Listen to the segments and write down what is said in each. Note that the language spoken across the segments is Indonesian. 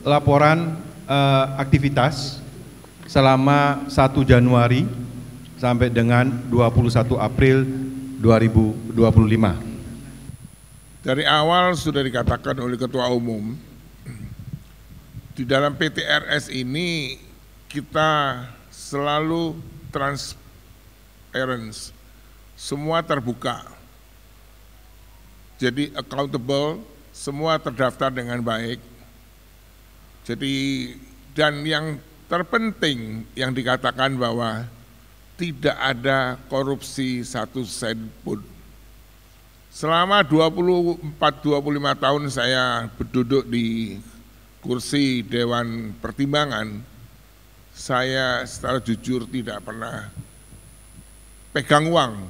laporan aktivitas selama 1 Januari sampai dengan 21 April 2025. Dari awal sudah dikatakan oleh Ketua Umum, di dalam PTRS ini kita selalu transparency, semua terbuka. Jadi accountable, semua terdaftar dengan baik. Jadi dan yang terpenting yang dikatakan bahwa tidak ada korupsi 1 sen pun. Selama 24-25 tahun saya berduduk di kursi Dewan Pertimbangan, saya secara jujur tidak pernah pegang uang.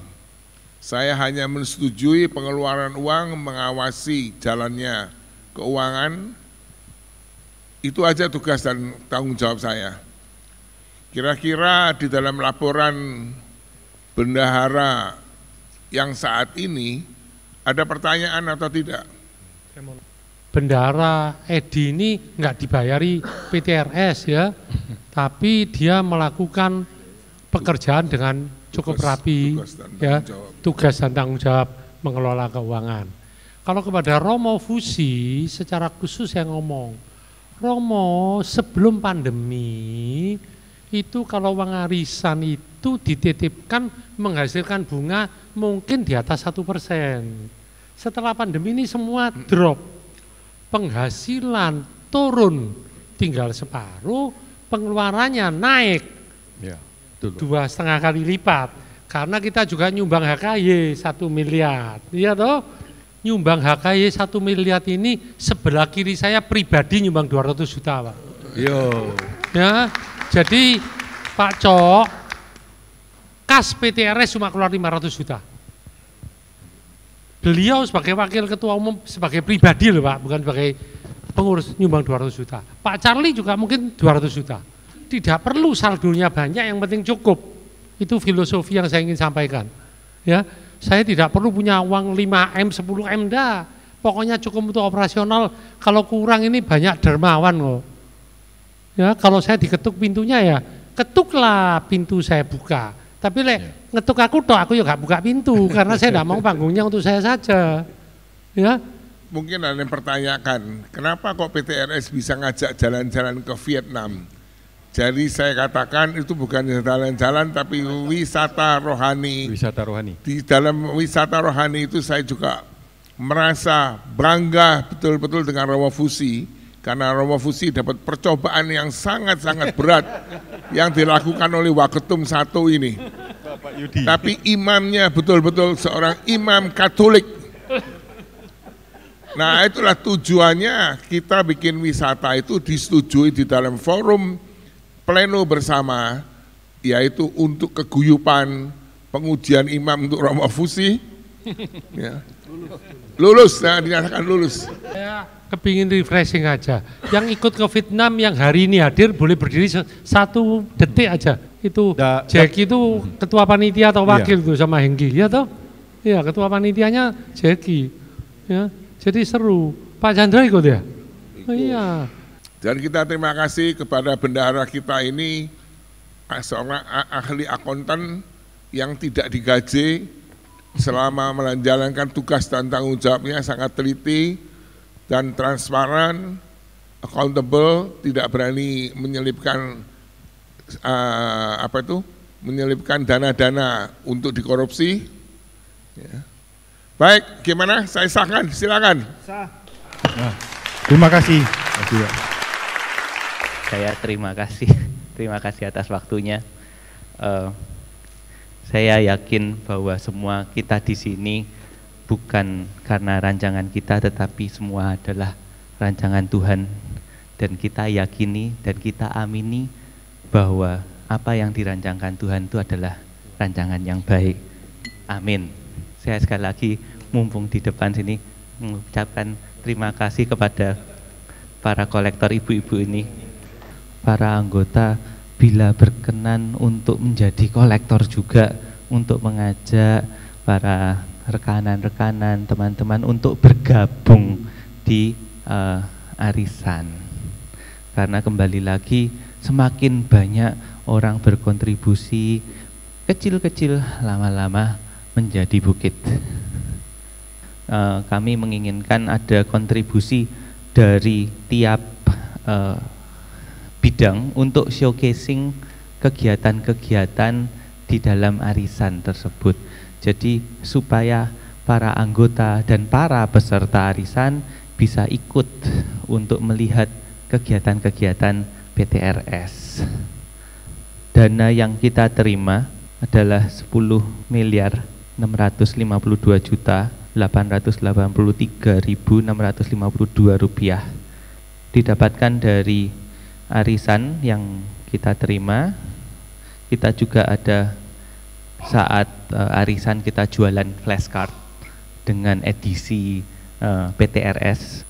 Saya hanya menyetujui pengeluaran uang, mengawasi jalannya keuangan. Itu aja tugas dan tanggung jawab saya. Kira-kira di dalam laporan bendahara yang saat ini ada pertanyaan atau tidak? Bendahara Edi ini nggak dibayari PTRS ya, tapi dia melakukan pekerjaan dengan cukup rapi, tugas dan tanggung jawab mengelola keuangan. Kalau kepada Romo Fusi secara khusus yang ngomong, Romo sebelum pandemi itu kalau uang arisan itu dititipkan menghasilkan bunga mungkin di atas 1%. Setelah pandemi ini semua drop, penghasilan turun tinggal separuh, pengeluarannya naik ya, 2,5 kali lipat. Karena kita juga nyumbang HKY 1 miliar, iya toh? Nyumbang HKY 1 miliar ini sebelah kiri saya pribadi nyumbang 200 juta Pak. Yo. Ya, jadi Pak Cok, kas PTRS cuma keluar 500 juta. Beliau sebagai wakil ketua umum, sebagai pribadi loh Pak, bukan sebagai pengurus nyumbang 200 juta. Pak Charlie juga mungkin 200 juta. Tidak perlu saldonya banyak, yang penting cukup. Itu filosofi yang saya ingin sampaikan. Ya, saya tidak perlu punya uang 5M, 10M dah. Pokoknya cukup untuk operasional. Kalau kurang ini banyak dermawan loh. Ya, kalau saya diketuk pintunya ya, ketuklah pintu saya buka. Tapi ngetuk aku ya gak buka pintu karena saya tidak mau panggungnya untuk saya saja. Ya. Mungkin ada yang pertanyakan, kenapa kok PTRS bisa ngajak jalan-jalan ke Vietnam? Jadi saya katakan itu bukan jalan-jalan tapi wisata rohani. Wisata rohani. Di dalam wisata rohani itu saya juga merasa bangga betul-betul dengan Romo Fusi. Karena Romo Fusi dapat percobaan yang sangat-sangat berat yang dilakukan oleh Waketum 1 ini. Tapi imamnya betul-betul seorang imam Katolik. Nah itulah tujuannya kita bikin wisata itu disetujui di dalam forum pleno bersama, yaitu untuk keguyupan pengujian imam untuk Romo Fusi. Ya. Lulus, nah dinyatakan lulus. Saya kepingin refreshing aja. Yang ikut ke Vietnam yang hari ini hadir boleh berdiri 1 detik aja. Itu Jack itu ketua panitia atau wakil tuh sama Hengki, ya toh? Iya, ketua panitianya Jackie. Ya, jadi seru. Pak Chandra ikut ya? Oh, iya. Dan kita terima kasih kepada bendahara kita ini, seorang ahli akuntan yang tidak digaji selama menjalankan tugas dan tanggung jawabnya sangat teliti dan transparan, accountable, tidak berani menyelipkan menyelipkan dana-dana untuk dikorupsi. Ya. Baik, gimana? Saya sahkan, silakan. Nah, terima kasih. Saya terima kasih atas waktunya. Saya yakin bahwa semua kita di sini bukan karena rancangan kita, tetapi semua adalah rancangan Tuhan. Dan kita yakini dan kita amini bahwa apa yang dirancangkan Tuhan itu adalah rancangan yang baik. Amin. Saya sekali lagi mumpung di depan sini mengucapkan terima kasih kepada para kolektor ibu-ibu ini, para anggota bila berkenan untuk menjadi kolektor juga, untuk mengajak para rekanan-rekanan, teman-teman untuk bergabung di arisan. Karena kembali lagi semakin banyak orang berkontribusi, kecil-kecil lama-lama menjadi bukit. Kami menginginkan ada kontribusi dari tiap bidang untuk showcasing kegiatan-kegiatan di dalam arisan tersebut. Jadi supaya para anggota dan para peserta arisan bisa ikut untuk melihat kegiatan-kegiatan PTRS. Dana yang kita terima adalah 10.952.883.652 rupiah, didapatkan dari arisan yang kita terima. Kita juga ada saat arisan kita jualan flashcard dengan edisi PTRS.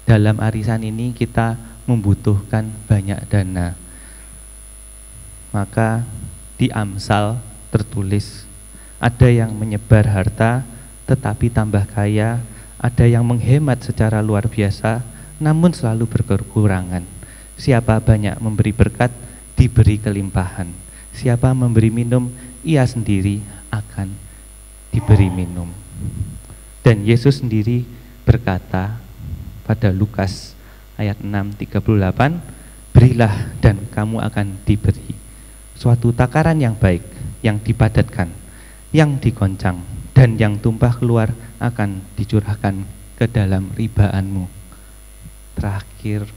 Dalam arisan ini kita membutuhkan banyak dana, maka di Amsal tertulis, ada yang menyebar harta tetapi tambah kaya, ada yang menghemat secara luar biasa namun selalu berkekurangan. Siapa banyak memberi berkat, diberi kelimpahan. Siapa memberi minum, ia sendiri akan diberi minum. Dan Yesus sendiri berkata pada Lukas ayat 6:38, berilah dan kamu akan diberi. Suatu takaran yang baik, yang dipadatkan, yang digoncang, dan yang tumpah keluar akan dicurahkan ke dalam ribaanmu. Terakhir,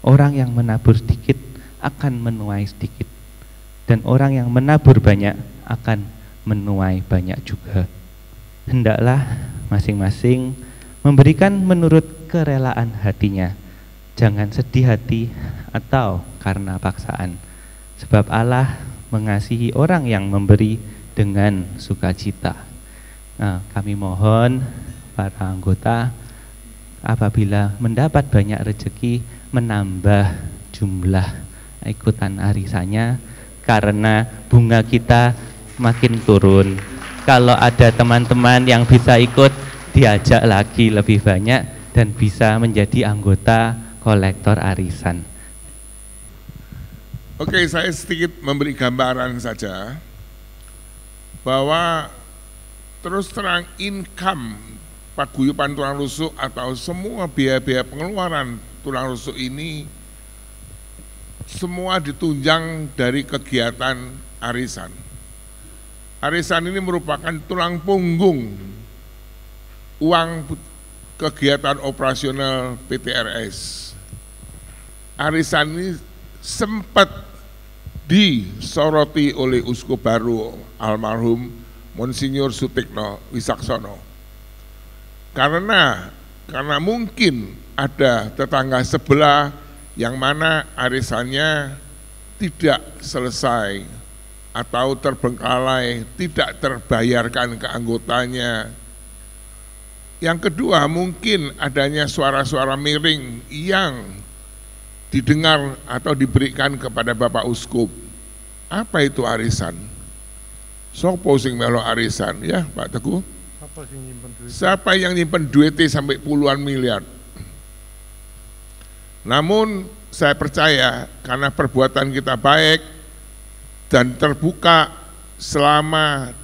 orang yang menabur sedikit akan menuai sedikit, dan orang yang menabur banyak akan menuai banyak juga. Hendaklah masing-masing memberikan menurut kerelaan hatinya, jangan sedih hati atau karena paksaan, sebab Allah mengasihi orang yang memberi dengan sukacita. Nah, kami mohon para anggota apabila mendapat banyak rezeki menambah jumlah ikutan arisannya, karena bunga kita makin turun. Kalau ada teman-teman yang bisa ikut, diajak lagi lebih banyak dan bisa menjadi anggota kolektor arisan. Oke, saya sedikit memberi gambaran saja bahwa terus terang income paguyuban tulang rusuk atau semua biaya-biaya pengeluaran tulang rusuk ini semua ditunjang dari kegiatan arisan. Arisan ini merupakan tulang punggung uang kegiatan operasional PTRS. Arisan ini sempat disoroti oleh Uskup Baru almarhum Monsinyur Sutikno Wisaksono. Karena mungkin ada tetangga sebelah yang mana arisannya tidak selesai atau terbengkalai, tidak terbayarkan ke anggotanya. Yang kedua, mungkin adanya suara-suara miring yang didengar atau diberikan kepada Bapak Uskup. Apa itu arisan? Sopo sing melo arisan, ya Pak Teguh? Siapa yang nyimpen duitnya sampai puluhan miliar? Namun saya percaya karena perbuatan kita baik dan terbuka selama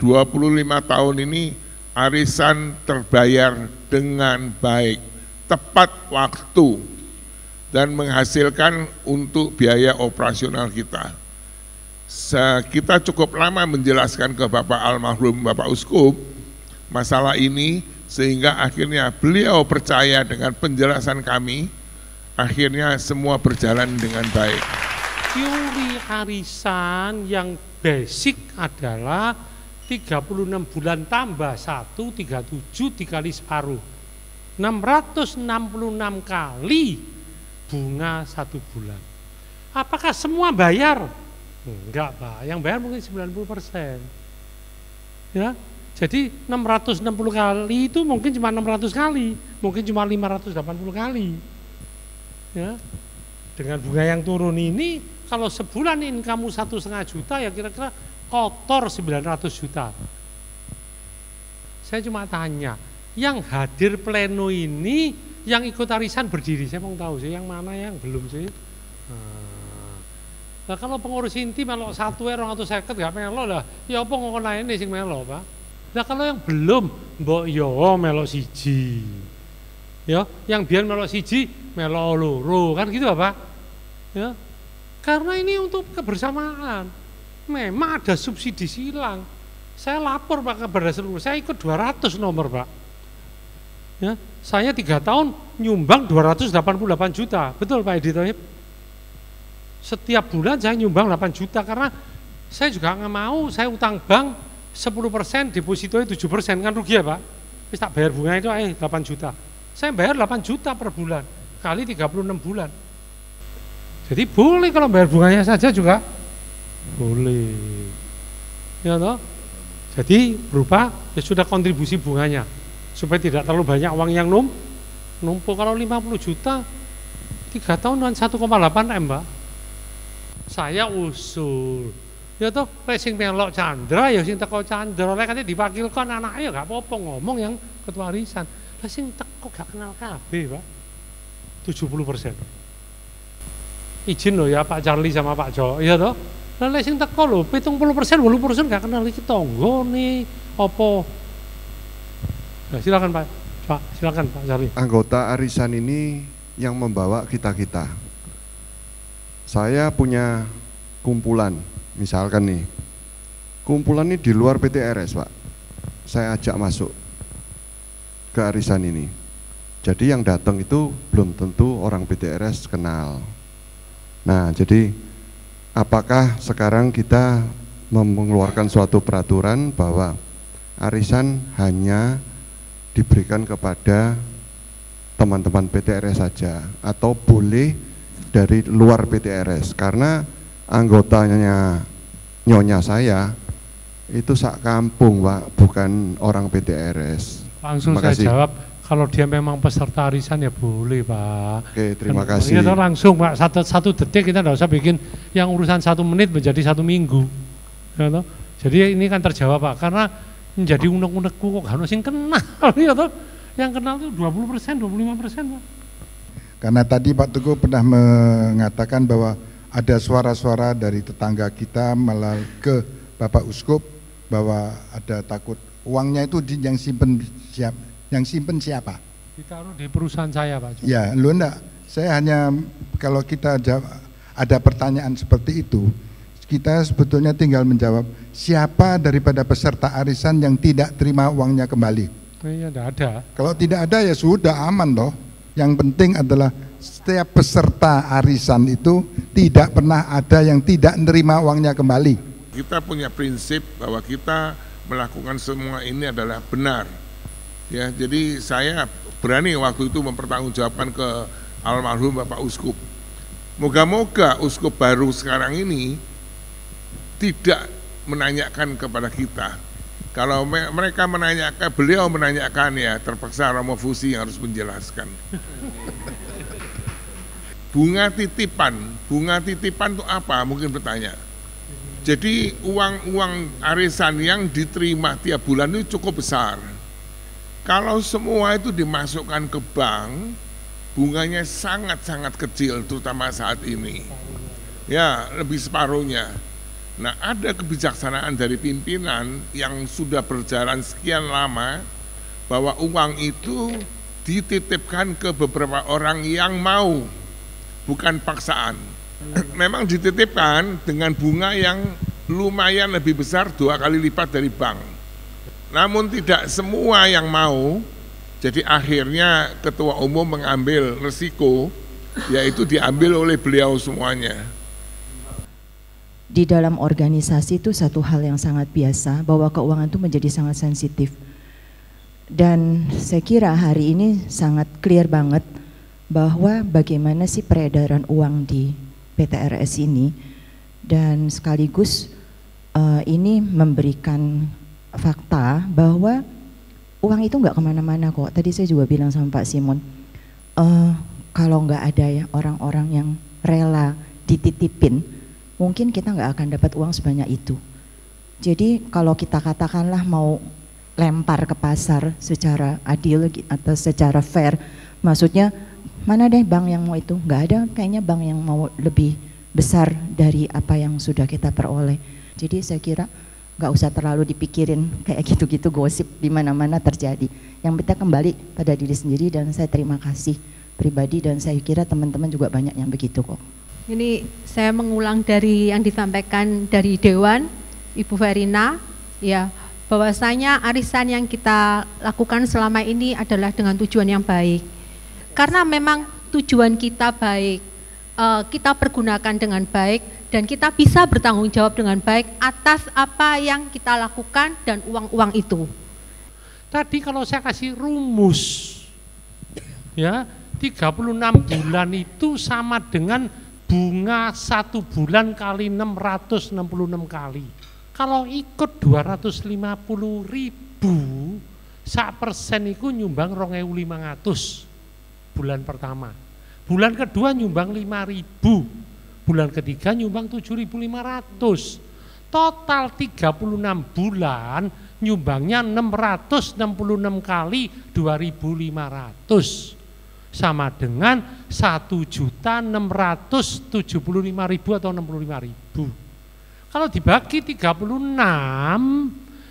25 tahun ini, arisan terbayar dengan baik, tepat waktu, dan menghasilkan untuk biaya operasional kita. Kita cukup lama menjelaskan ke Bapak almarhum Bapak Uskup masalah ini, sehingga akhirnya beliau percaya dengan penjelasan kami, akhirnya semua berjalan dengan baik. Teori arisan yang basic adalah 36 bulan tambah 1, 37 dikali separuh, 666 kali bunga 1 bulan. Apakah semua bayar? Enggak Pak, yang bayar mungkin 90%. Ya, jadi 660 kali itu mungkin cuma 600 kali, mungkin cuma 580 kali. Ya, dengan bunga yang turun ini, kalau sebulan income 1,5 juta, ya kira-kira kotor 900 juta. Saya cuma tanya, yang hadir pleno ini yang ikut arisan berdiri, saya mau tahu sih yang mana yang belum sih. Nah kalau pengurus inti melok 1.250 gak melok lah, ya apa ngomong ini sing melok Pak. Nah kalau yang belum, mbok yo melok siji, ya yang biar melok siji, melok loro, kan gitu Pak. Ya, karena ini untuk kebersamaan. Memang ada subsidi silang. Saya lapor Pak kepada seluruh, saya ikut 200 nomor Pak. Ya, saya 3 tahun nyumbang 288 juta, betul Pak Edi Thohib? Setiap bulan saya nyumbang 8 juta karena saya juga nggak mau, saya utang bank 10%, depositonya 7%, kan rugi ya Pak? Terus tak bayar bunga itu 8 juta. Saya bayar 8 juta per bulan, kali 36 bulan. Jadi boleh kalau bayar bunganya saja juga boleh. Ya toh? Jadi berupa ya sudah kontribusi bunganya supaya tidak terlalu banyak uang yang numpuk. Kalau 50 juta 3 tahun dan 1,8 M Mbak. Saya usul ya toh racing melok Chandra ya sing teko Chandra lek katanya dipakilkan anaknya gak apa-apa ngomong yang ketua arisan. Lah sing teko gak kenal kabeh Pak. 70%. Izin loh ya Pak Charlie sama Pak Jo, ya toh. Lah sing teko lho 70%, 80% gak kenal iki tangga nih apa. Nah, silakan Pak. Silakan Pak Charlie. Anggota arisan ini yang membawa kita-kita. Saya punya kumpulan, misalkan nih. Kumpulan ini di luar PTRS, Pak. Saya ajak masuk ke arisan ini. Jadi yang datang itu belum tentu orang PTRS kenal. Nah, jadi apakah sekarang kita mengeluarkan suatu peraturan bahwa arisan hanya diberikan kepada teman-teman PTRS saja atau boleh dari luar PTRS? Karena anggotanya nyonya saya itu sak kampung Pak, bukan orang PTRS. Langsung saya jawab, kalau dia memang peserta arisan ya boleh Pak. Oke, terima kasih. Itu langsung Pak, satu detik kita tidak usah bikin yang urusan 1 menit menjadi 1 minggu. Ya, toh? Jadi ini kan terjawab Pak, karena menjadi unek-unekku kok gak ada yang kenal. Ya, toh? Yang kenal itu 20%, 25% Pak. Karena tadi Pak Teguh pernah mengatakan bahwa ada suara-suara dari tetangga kita melalui ke Bapak Uskup bahwa ada takut uangnya itu yang simpen siapa? Ditaruh di perusahaan saya Pak. Ya, lu enggak. Saya hanya kalau kita ada pertanyaan seperti itu, kita sebetulnya tinggal menjawab siapa daripada peserta arisan yang tidak terima uangnya kembali. Iya, enggak ada. Kalau tidak ada ya sudah aman toh. Yang penting adalah setiap peserta arisan itu tidak pernah ada yang tidak menerima uangnya kembali. Kita punya prinsip bahwa kita melakukan semua ini adalah benar. Ya, jadi saya berani waktu itu mempertanggungjawabkan ke almarhum Bapak Uskup. Moga-moga Uskup baru sekarang ini tidak menanyakan kepada kita. Kalau mereka menanyakan, beliau menanyakan ya terpaksa Romo Fusi yang harus menjelaskan. Bunga titipan itu apa? Mungkin bertanya. Jadi uang arisan yang diterima tiap bulan itu cukup besar. Kalau semua itu dimasukkan ke bank, bunganya sangat-sangat kecil, terutama saat ini. Ya, lebih separuhnya. Nah, ada kebijaksanaan dari pimpinan yang sudah berjalan sekian lama bahwa uang itu dititipkan ke beberapa orang yang mau, bukan paksaan. Memang dititipkan dengan bunga yang lumayan lebih besar 2 kali lipat dari bank. Namun tidak semua yang mau, jadi akhirnya ketua umum mengambil resiko, yaitu diambil oleh beliau semuanya. Di dalam organisasi itu satu hal yang sangat biasa bahwa keuangan itu menjadi sangat sensitif. Dan saya kira hari ini sangat clear banget bahwa bagaimana sih peredaran uang di PTRS ini, dan sekaligus ini memberikan fakta bahwa uang itu nggak kemana-mana kok. Tadi saya juga bilang sama Pak Simon, kalau nggak ada ya orang-orang yang rela dititipin, mungkin kita nggak akan dapat uang sebanyak itu. Jadi kalau kita katakanlah mau lempar ke pasar secara adil atau secara fair, Maksudnya mana deh bank yang mau itu? Nggak ada kayaknya bank yang mau lebih besar dari apa yang sudah kita peroleh. Jadi saya kira nggak usah terlalu dipikirin kayak gitu-gitu gosip di mana-mana terjadi. Yang kita kembali pada diri sendiri, dan saya terima kasih pribadi dan saya kira teman-teman juga banyak yang begitu kok. Ini saya mengulang dari yang disampaikan dari Dewan, Ibu Verina, ya, bahwasanya arisan yang kita lakukan selama ini adalah dengan tujuan yang baik. Karena memang tujuan kita baik, kita pergunakan dengan baik, dan kita bisa bertanggung jawab dengan baik atas apa yang kita lakukan dan uang-uang itu. Tadi kalau saya kasih rumus, ya 36 bulan itu sama dengan bunga 1 bulan kali 666 kali. Kalau ikut 250.000, sak persen itu nyumbang 2.500 bulan pertama. Bulan kedua nyumbang 5.000, bulan ketiga nyumbang 7.500. Total 36 bulan nyumbangnya 666 kali 2.500. Sama dengan 1.675.000 atau 65.000. Kalau dibagi 36,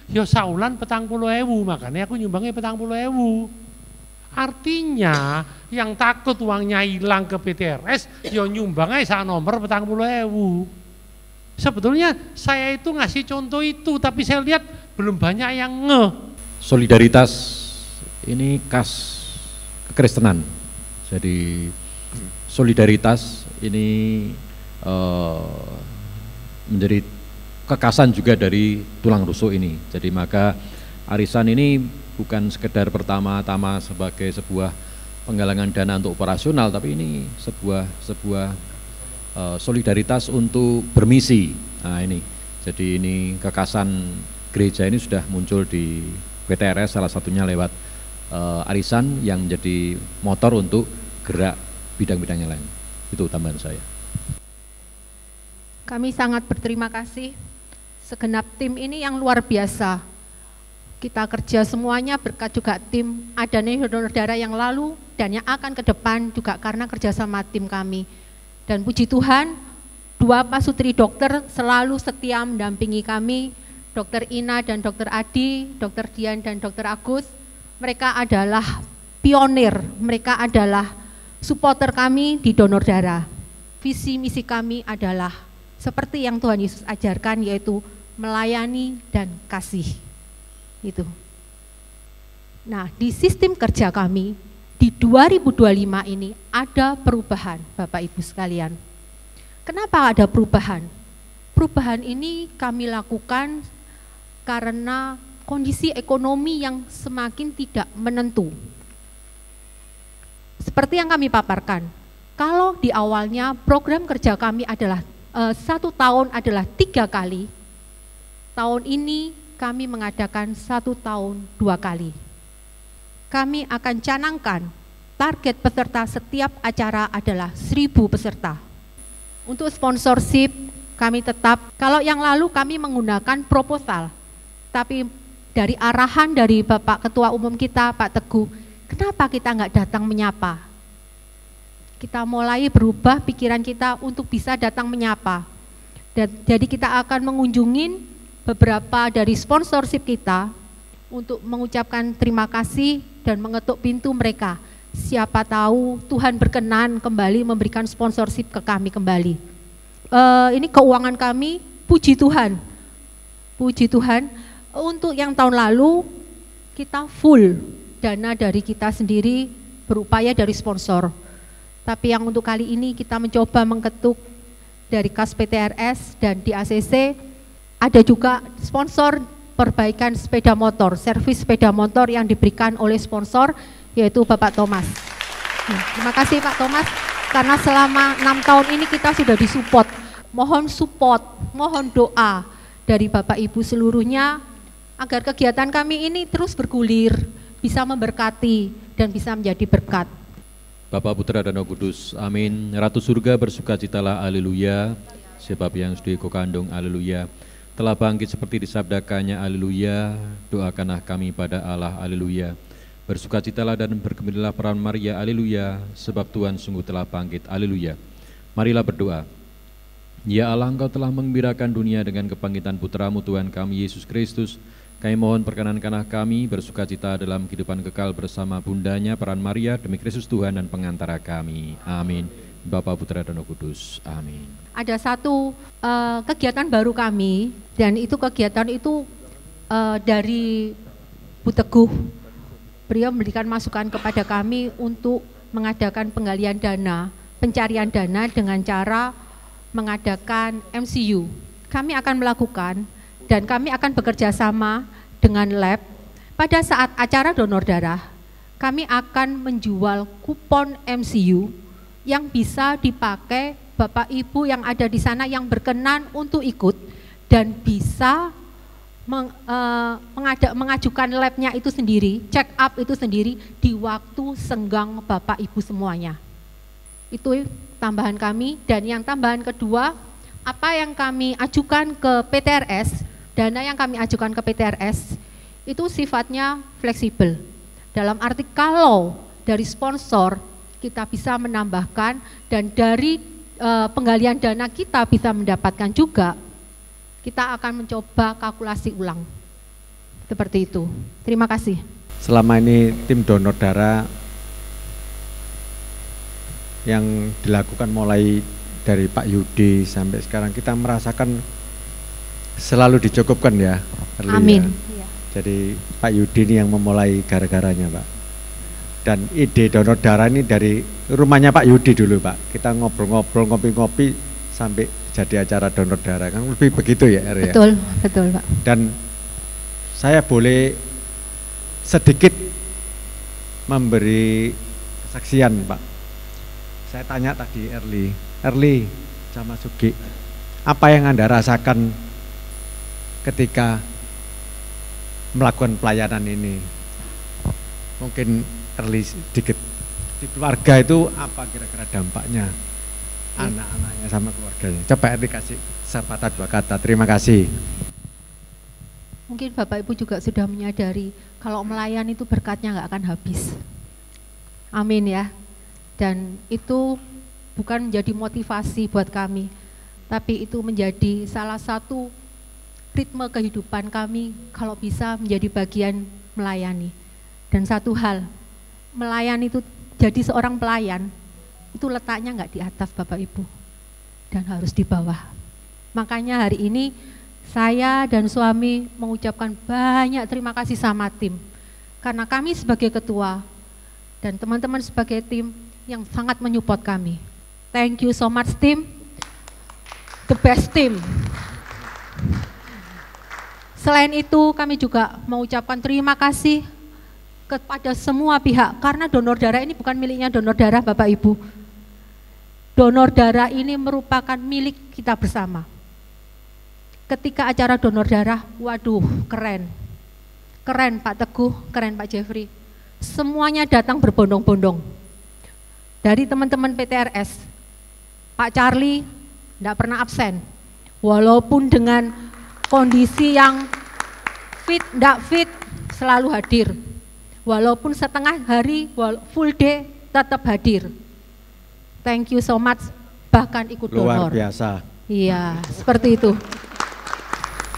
ya saulan 40.000, makanya aku nyumbangnya 40.000. Artinya yang takut uangnya hilang ke PTRS, ya nyumbangnya sak nomor 40.000. Sebetulnya saya itu ngasih contoh itu, tapi saya lihat belum banyak yang ngeh. Solidaritas ini khas kekristenan. Jadi solidaritas ini menjadi kekasan juga dari tulang rusuk ini. Jadi maka arisan ini bukan sekedar pertama-tama sebagai sebuah penggalangan dana untuk operasional, tapi ini sebuah solidaritas untuk bermisi. Nah ini, jadi ini kekasan gereja ini sudah muncul di PTRS, salah satunya lewat arisan yang menjadi motor untuk gerak bidang-bidangnya lain. Itu tambahan saya. Kami sangat berterima kasih segenap tim ini yang luar biasa. Kita kerja semuanya berkat juga tim adanya donor darah yang lalu dan yang akan ke depan juga karena kerjasama tim kami. Dan puji Tuhan, 2 pasutri dokter selalu setia mendampingi kami, Dr. Ina dan Dr. Adi, Dr. Dian dan Dr. Agus. Mereka adalah pionir, mereka adalah supporter kami di donor darah. Visi misi kami adalah seperti yang Tuhan Yesus ajarkan, yaitu melayani dan kasih. Itu. Nah, di sistem kerja kami di 2025 ini ada perubahan, Bapak Ibu sekalian. Kenapa ada perubahan? Perubahan ini kami lakukan karena kondisi ekonomi yang semakin tidak menentu. Seperti yang kami paparkan, kalau di awalnya program kerja kami adalah 1 tahun adalah 3 kali, tahun ini kami mengadakan 1 tahun 2 kali. Kami akan canangkan target peserta setiap acara adalah 1.000 peserta. Untuk sponsorship kami tetap, kalau yang lalu kami menggunakan proposal, tapi dari arahan dari Bapak Ketua Umum kita, Pak Teguh, kenapa kita nggak datang menyapa? Kita mulai berubah pikiran kita untuk bisa datang menyapa. Dan jadi kita akan mengunjungi beberapa dari sponsorship kita untuk mengucapkan terima kasih dan mengetuk pintu mereka. Siapa tahu Tuhan berkenan kembali memberikan sponsorship ke kami kembali. Ini keuangan kami, puji Tuhan. Puji Tuhan, untuk yang tahun lalu kita full dana dari kita sendiri berupaya dari sponsor. Tapi yang untuk kali ini kita mencoba mengetuk dari kas PTRS dan di ACC, ada juga sponsor perbaikan sepeda motor, servis sepeda motor yang diberikan oleh sponsor, yaitu Bapak Thomas. Terima kasih Pak Thomas, karena selama 6 tahun ini kita sudah disupport. Mohon support, mohon doa dari Bapak Ibu seluruhnya, agar kegiatan kami ini terus bergulir, bisa memberkati dan bisa menjadi berkat. Bapa, Putra, dan Roh Kudus, amin. Ratu surga bersukacitalah, haleluya. Sebab yang sudah Kau kandung, haleluya, telah bangkit seperti disabdakannya, haleluya. Doakanlah kami pada Allah, haleluya. Bersukacitalah dan bergembiralah peran Maria, haleluya, sebab Tuhan sungguh telah bangkit, haleluya. Marilah berdoa. Ya Allah, Engkau telah menggembirakan dunia dengan kebangkitan Putramu Tuhan kami Yesus Kristus. Kami mohon perkenankanlah kami bersukacita dalam kehidupan kekal bersama bundanya peran Maria demi Kristus Tuhan dan pengantara kami. Amin. Bapa, Putra, dan Roh Kudus. Amin. Ada satu kegiatan baru kami, dan itu kegiatan itu dari Bu Teguh. Beliau memberikan masukan kepada kami untuk mengadakan penggalian dana, pencarian dana dengan cara mengadakan MCU. Kami akan melakukan dan kami akan bekerja sama dengan lab. Pada saat acara donor darah, kami akan menjual kupon MCU yang bisa dipakai Bapak Ibu yang ada di sana yang berkenan untuk ikut dan bisa mengajukan labnya itu sendiri, check up itu sendiri di waktu senggang Bapak Ibu semuanya. Itu tambahan kami. Dan yang tambahan kedua, apa yang kami ajukan ke PTRS, dana yang kami ajukan ke PTRS itu sifatnya fleksibel. Dalam arti kalau dari sponsor kita bisa menambahkan dan dari penggalian dana kita bisa mendapatkan juga, kita akan mencoba kalkulasi ulang. Seperti itu. Terima kasih. Selama ini tim donor darah yang dilakukan mulai dari Pak Yudi sampai sekarang kita merasakan selalu dicukupkan ya. Amin. Ya. Jadi Pak Yudi ini yang memulai gara-garanya Pak. Dan ide donor darah ini dari rumahnya Pak Yudi dulu Pak. Kita ngobrol-ngobrol, ngopi-ngopi sampai jadi acara donor darah, kan lebih begitu ya Er ya? Betul, betul Pak. Dan saya boleh sedikit memberi kesaksian Pak. Saya tanya tadi Erli sama Sugi, apa yang Anda rasakan ketika melakukan pelayanan ini? Mungkin Erli sedikit, di keluarga itu apa kira-kira dampaknya? Anak-anaknya sama keluarganya. Coba Erli kasih sepatah dua kata. Terima kasih. Mungkin Bapak Ibu juga sudah menyadari kalau melayani itu berkatnya nggak akan habis. Amin ya. Dan itu bukan menjadi motivasi buat kami, tapi itu menjadi salah satu ritme kehidupan kami kalau bisa menjadi bagian melayani. Dan satu hal, melayani itu jadi seorang pelayan, itu letaknya nggak di atas Bapak Ibu, dan harus di bawah. Makanya hari ini saya dan suami mengucapkan banyak terima kasih sama tim, karena kami sebagai ketua dan teman-teman sebagai tim yang sangat menyupport kami. Thank you so much tim, the best team. Selain itu kami juga mengucapkan terima kasih kepada semua pihak, karena donor darah ini bukan miliknya donor darah Bapak Ibu. Donor darah ini merupakan milik kita bersama. Ketika acara donor darah, waduh keren. Keren Pak Teguh, keren Pak Jeffrey. Semuanya datang berbondong-bondong. Dari teman-teman PTRS, Pak Charlie tidak pernah absen. Walaupun dengan kondisi yang fit, tidak fit, selalu hadir. Walaupun setengah hari, full day, tetap hadir. Thank you so much, bahkan ikut donor. Luar biasa. Iya, seperti itu.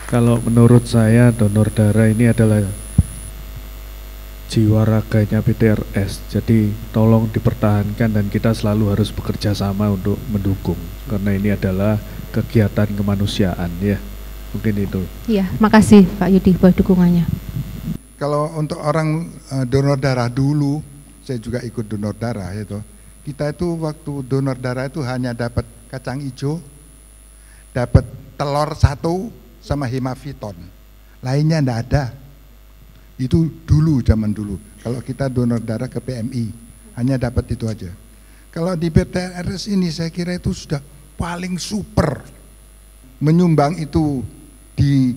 Kalau menurut saya donor darah ini adalah jiwa raganya PTRS, jadi tolong dipertahankan dan kita selalu harus bekerja sama untuk mendukung, karena ini adalah kegiatan kemanusiaan ya, mungkin itu. Iya, makasih Pak Yudi buat dukungannya. Kalau untuk orang donor darah dulu, saya juga ikut donor darah itu. Kita itu waktu donor darah itu hanya dapat kacang hijau, dapat telur 1 sama hemaviton, lainnya enggak ada. Itu dulu, zaman dulu. Kalau kita donor darah ke PMI, hanya dapat itu aja. Kalau di PTRS ini saya kira itu sudah paling super. Menyumbang itu di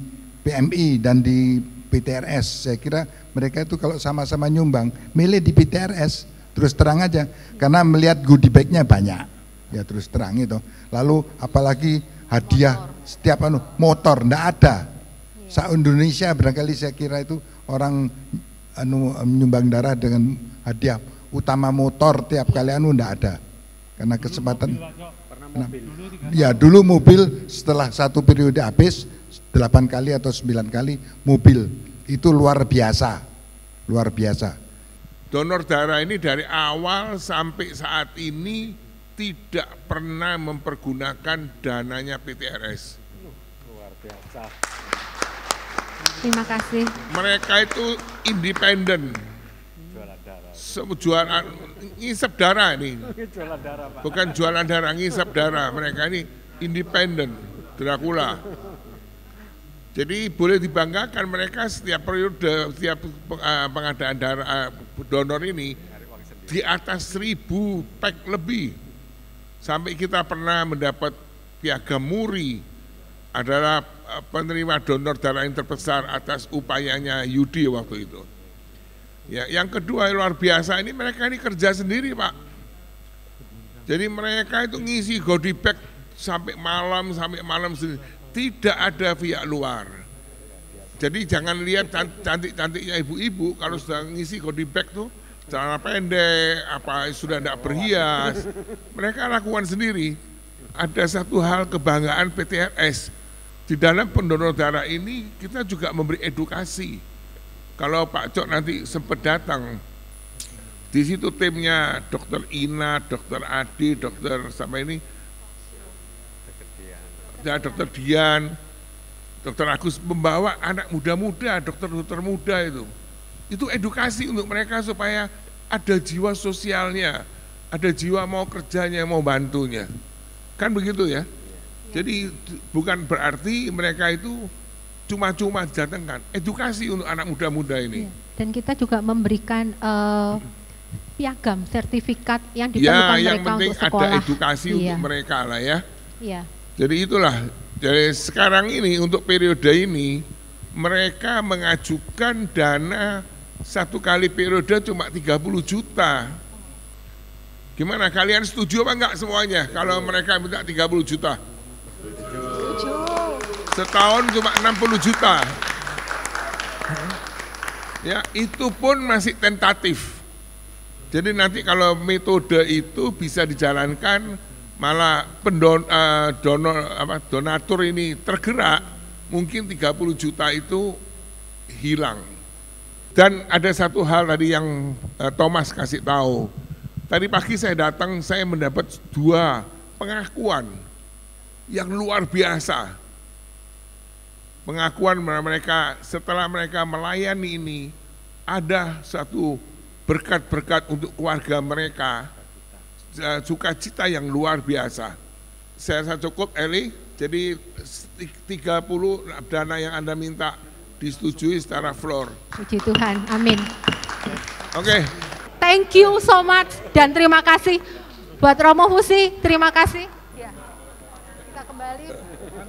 PMI dan di PTRS, saya kira mereka itu kalau sama-sama nyumbang, milih di PTRS, terus terang aja. Karena melihat goodie bag-nya banyak, ya terus terang itu. Lalu apalagi hadiah setiap motor, enggak ada. Sa-Indonesia barangkali saya kira itu orang menyumbang darah dengan hadiah utama motor tiap kali enggak ada. Karena kesempatan ya dulu mobil setelah satu periode habis 8 kali atau 9 kali mobil itu luar biasa. Donor darah ini dari awal sampai saat ini tidak pernah mempergunakan dananya PTRS. Luar biasa. Terima kasih. Mereka itu independen. Jualan ngisap darah ini. Bukan jualan darah, ngisap darah. Mereka ini independen, Dracula. Jadi boleh dibanggakan mereka setiap periode, setiap pengadaan darah donor ini di atas 1000 pack lebih. Sampai kita pernah mendapat piagam Muri, adalah penerima donor darah yang terbesar atas upayanya Yudi waktu itu. Ya, yang kedua luar biasa ini mereka ini kerja sendiri Pak. Jadi mereka itu ngisi goodie bag sampai malam sendiri. Tidak ada pihak luar. Jadi jangan lihat cantik-cantiknya ibu-ibu kalau sudah ngisi goodie bag tuh celana pendek, apa sudah tidak berhias. Mereka lakukan sendiri. Ada satu hal kebanggaan PTRS. Di dalam pendonor darah ini kita juga memberi edukasi. Kalau Pak Cok nanti sempat datang, di situ timnya Dokter Ina, Dokter Adi, Dokter sama ini, ya, Dokter Dian, Dokter Agus membawa anak muda-muda, dokter-dokter muda itu edukasi untuk mereka supaya ada jiwa sosialnya, ada jiwa mau kerjanya, mau bantunya, kan begitu ya. Jadi bukan berarti mereka itu cuma-cuma didatangkan, edukasi untuk anak muda-muda ini. Dan kita juga memberikan piagam, sertifikat yang diperlukan yang mereka penting untuk sekolah. ada edukasi untuk mereka lah ya. Iya. Jadi itulah, jadi sekarang ini untuk periode ini, mereka mengajukan dana satu kali periode cuma 30 juta. Gimana, kalian setuju apa enggak semuanya kalau mereka minta 30 juta? Setahun cuma 60 juta. Ya, itu pun masih tentatif. Jadi nanti kalau metode itu bisa dijalankan, malah donatur ini tergerak, mungkin 30 juta itu hilang. Dan ada satu hal tadi yang Thomas kasih tahu. Tadi pagi saya datang, saya mendapat 2 pengakuan yang luar biasa. Pengakuan mereka setelah mereka melayani ini, ada satu berkat-berkat untuk keluarga mereka, sukacita yang luar biasa. Saya rasa cukup Eli, jadi 30 dana yang Anda minta disetujui secara floor. Puji Tuhan, amin. Oke. Thank you so much dan terima kasih buat Romo Husi, terima kasih. Ya. Kita kembali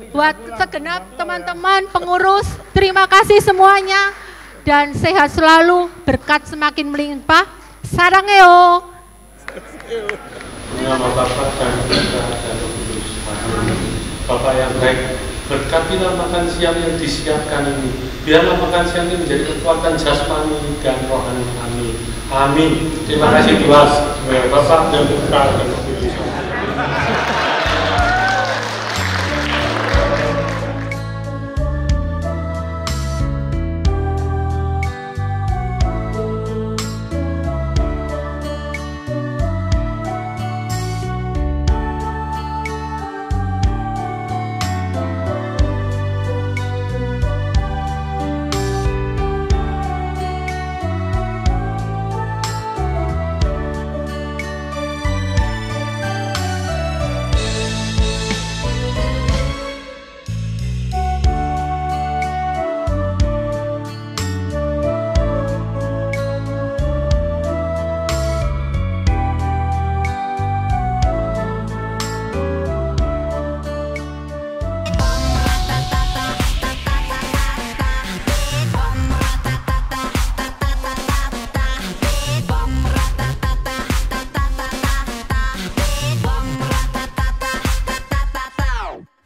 buat segenap teman-teman pengurus, terima kasih semuanya dan sehat selalu, berkat semakin melimpah. Sarangeo. Nama Bapa dan Putra dan Roh Kudus. Bapa yang baik, berkatilah makan siang yang disiapkan ini. Biarlah makan siang ini menjadi kekuatan jasmani dan rohani kami. Amin. Terima kasih Tuhan. Bapa dan Putra dan Roh Kudus.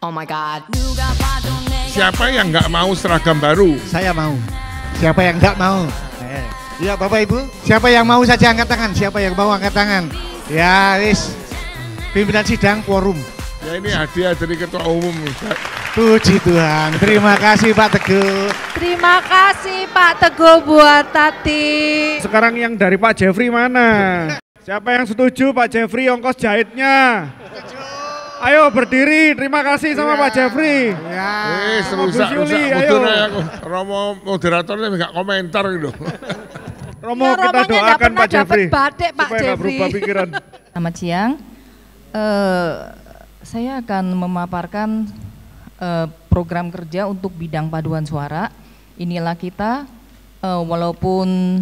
Oh my God. Siapa yang nggak mau seragam baru? Saya mau. Siapa yang nggak mau? Ya Bapak Ibu, siapa yang mau saja angkat tangan, siapa yang mau angkat tangan. Ya wis, pimpinan sidang quorum. Ya ini hadiah dari Ketua Umum. Puji Tuhan, terima kasih Pak Teguh. Terima kasih Pak Teguh buat Tati. Sekarang yang dari Pak Jeffrey mana? Siapa yang setuju Pak Jeffrey ongkos jahitnya? Ayo berdiri, terima kasih sama Pak Jeffrey. Ya. Rusak Romo moderatornya nggak komentar gitu. Romo ya, kita doakan Pak Jeffrey batik, Pak supaya nggak berubah pikiran. Selamat siang, saya akan memaparkan program kerja untuk bidang paduan suara. Inilah kita, walaupun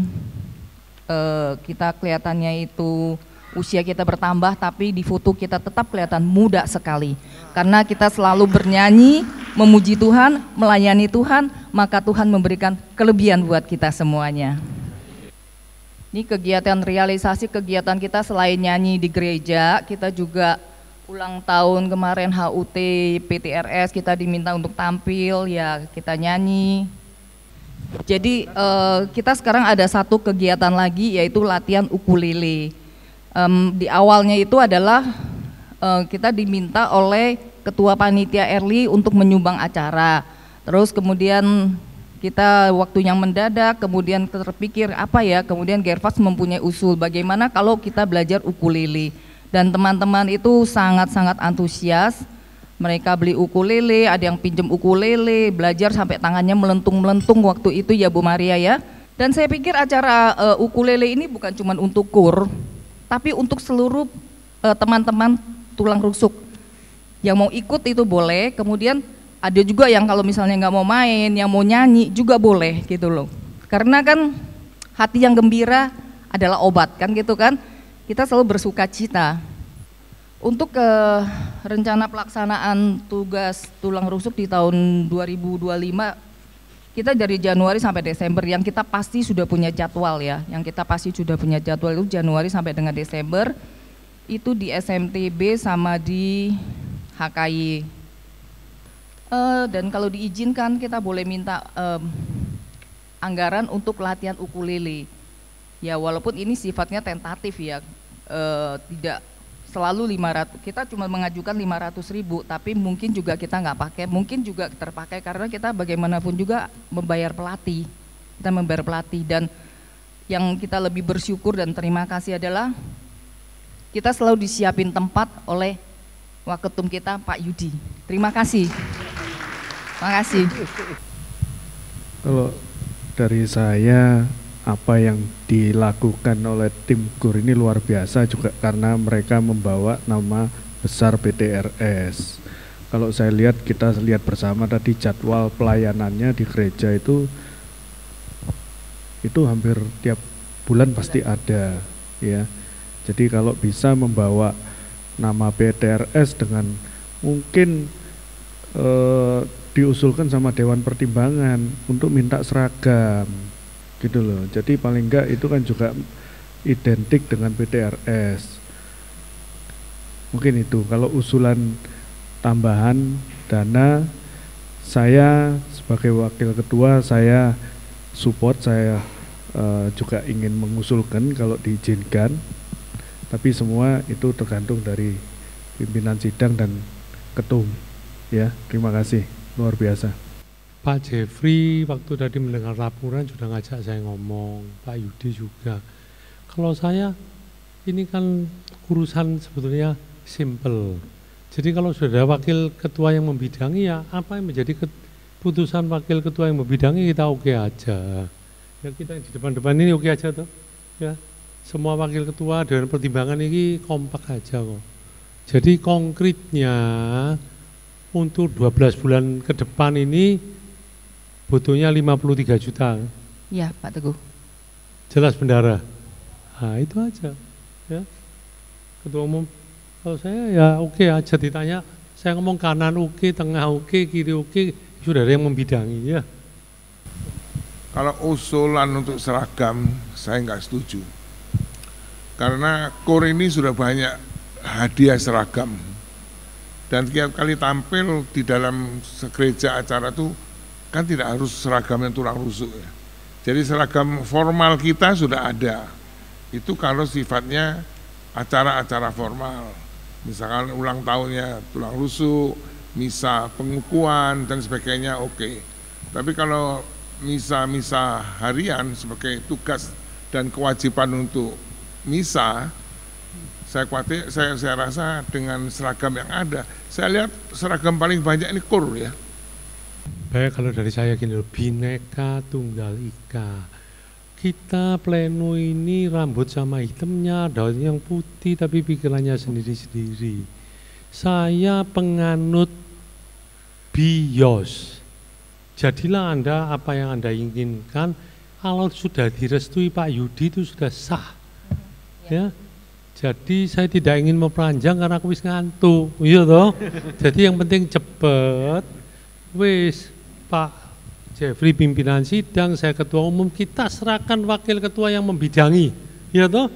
kita kelihatannya itu usia kita bertambah, tapi di foto kita tetap kelihatan muda sekali. Karena kita selalu bernyanyi, memuji Tuhan, melayani Tuhan, maka Tuhan memberikan kelebihan buat kita semuanya. Ini kegiatan realisasi kegiatan kita selain nyanyi di gereja, kita juga ulang tahun kemarin HUT PTRS kita diminta untuk tampil, ya kita nyanyi. Jadi kita sekarang ada satu kegiatan lagi yaitu latihan ukulele. Di awalnya itu adalah kita diminta oleh Ketua Panitia Erli untuk menyumbang acara. Terus kemudian kita waktu yang mendadak, kemudian terpikir apa ya, kemudian Gervas mempunyai usul bagaimana kalau kita belajar ukulele. Dan teman-teman itu sangat-sangat antusias, mereka beli ukulele, ada yang pinjem ukulele, belajar sampai tangannya melentung-melentung waktu itu ya Bu Maria ya. Dan saya pikir acara ukulele ini bukan cuma untuk KUR, tapi untuk seluruh teman-teman tulang rusuk. Yang mau ikut itu boleh, kemudian ada juga yang kalau misalnya nggak mau main, yang mau nyanyi juga boleh gitu loh. Karena kan hati yang gembira adalah obat kan gitu kan. Kita selalu bersuka cita. Untuk rencana pelaksanaan tugas tulang rusuk di tahun 2025, kita dari Januari sampai Desember yang kita pasti sudah punya jadwal ya. Yang kita pasti sudah punya jadwal itu Januari sampai dengan Desember, itu di SMTB sama di HKI. Dan kalau diizinkan kita boleh minta anggaran untuk latihan ukulele. Ya walaupun ini sifatnya tentatif ya, tidak selalu 500, kita cuma mengajukan 500.000, tapi mungkin juga kita nggak pakai, mungkin juga terpakai karena kita bagaimanapun juga membayar pelatih, kita membayar pelatih. Dan yang kita lebih bersyukur dan terima kasih adalah kita selalu disiapin tempat oleh Waketum kita Pak Yudi. Terima kasih. Terima kasih. Kalau dari saya, apa yang dilakukan oleh tim KUR ini luar biasa juga karena mereka membawa nama besar PTRS. Kalau saya lihat, kita lihat bersama tadi jadwal pelayanannya di gereja itu hampir tiap bulan pasti ada ya. Jadi kalau bisa membawa nama PTRS dengan mungkin diusulkan sama Dewan Pertimbangan untuk minta seragam gitu loh. Jadi paling enggak itu kan juga identik dengan PTRS. Mungkin itu kalau usulan tambahan dana, saya sebagai wakil ketua saya support, saya juga ingin mengusulkan kalau diizinkan, tapi semua itu tergantung dari pimpinan sidang dan ketum ya. Terima kasih, luar biasa. Pak Jeffrey waktu tadi mendengar laporan sudah ngajak saya ngomong, Pak Yudi juga. Kalau saya ini kan urusan sebetulnya simple. Jadi kalau sudah ada wakil ketua yang membidangi, ya apa yang menjadi keputusan wakil ketua yang membidangi kita oke aja. Ya kita yang di depan-depan ini oke aja tuh. Ya. Semua wakil ketua dengan pertimbangan ini kompak aja kok. Jadi konkretnya untuk 12 bulan ke depan ini butuhnya 53 juta. Iya Pak Teguh. Jelas bendara. Nah itu aja ya. Ketua umum, kalau saya ya oke aja ditanya, saya ngomong kanan oke, tengah oke, kiri oke, sudah ada yang membidangi ya. Kalau usulan untuk seragam saya nggak setuju. Karena KUR ini sudah banyak hadiah seragam. Dan tiap kali tampil di dalam gereja acara itu kan tidak harus seragam yang tulang rusuk ya. Jadi seragam formal kita sudah ada. Itu kalau sifatnya acara-acara formal. Misalkan ulang tahunnya tulang rusuk, misa pengukuhan dan sebagainya, oke. Tapi kalau misa-misa harian sebagai tugas dan kewajiban untuk misa, saya khawatir, saya rasa dengan seragam yang ada, saya lihat seragam paling banyak ini KUR ya. Baik, kalau dari saya gini, Bhinneka Tunggal Ika. Kita pleno ini rambut sama hitamnya, daunnya yang putih tapi pikirannya sendiri-sendiri. Saya penganut BIOS. Jadilah Anda apa yang Anda inginkan. Kalau sudah direstui Pak Yudi itu sudah sah. Ya. Jadi saya tidak ingin memperpanjang karena aku wis ngantuk. Iya toh? Jadi yang penting cepet. Wis Pak Jeffrey pimpinan sidang, saya ketua umum, kita serahkan wakil ketua yang membidangi, ya toh?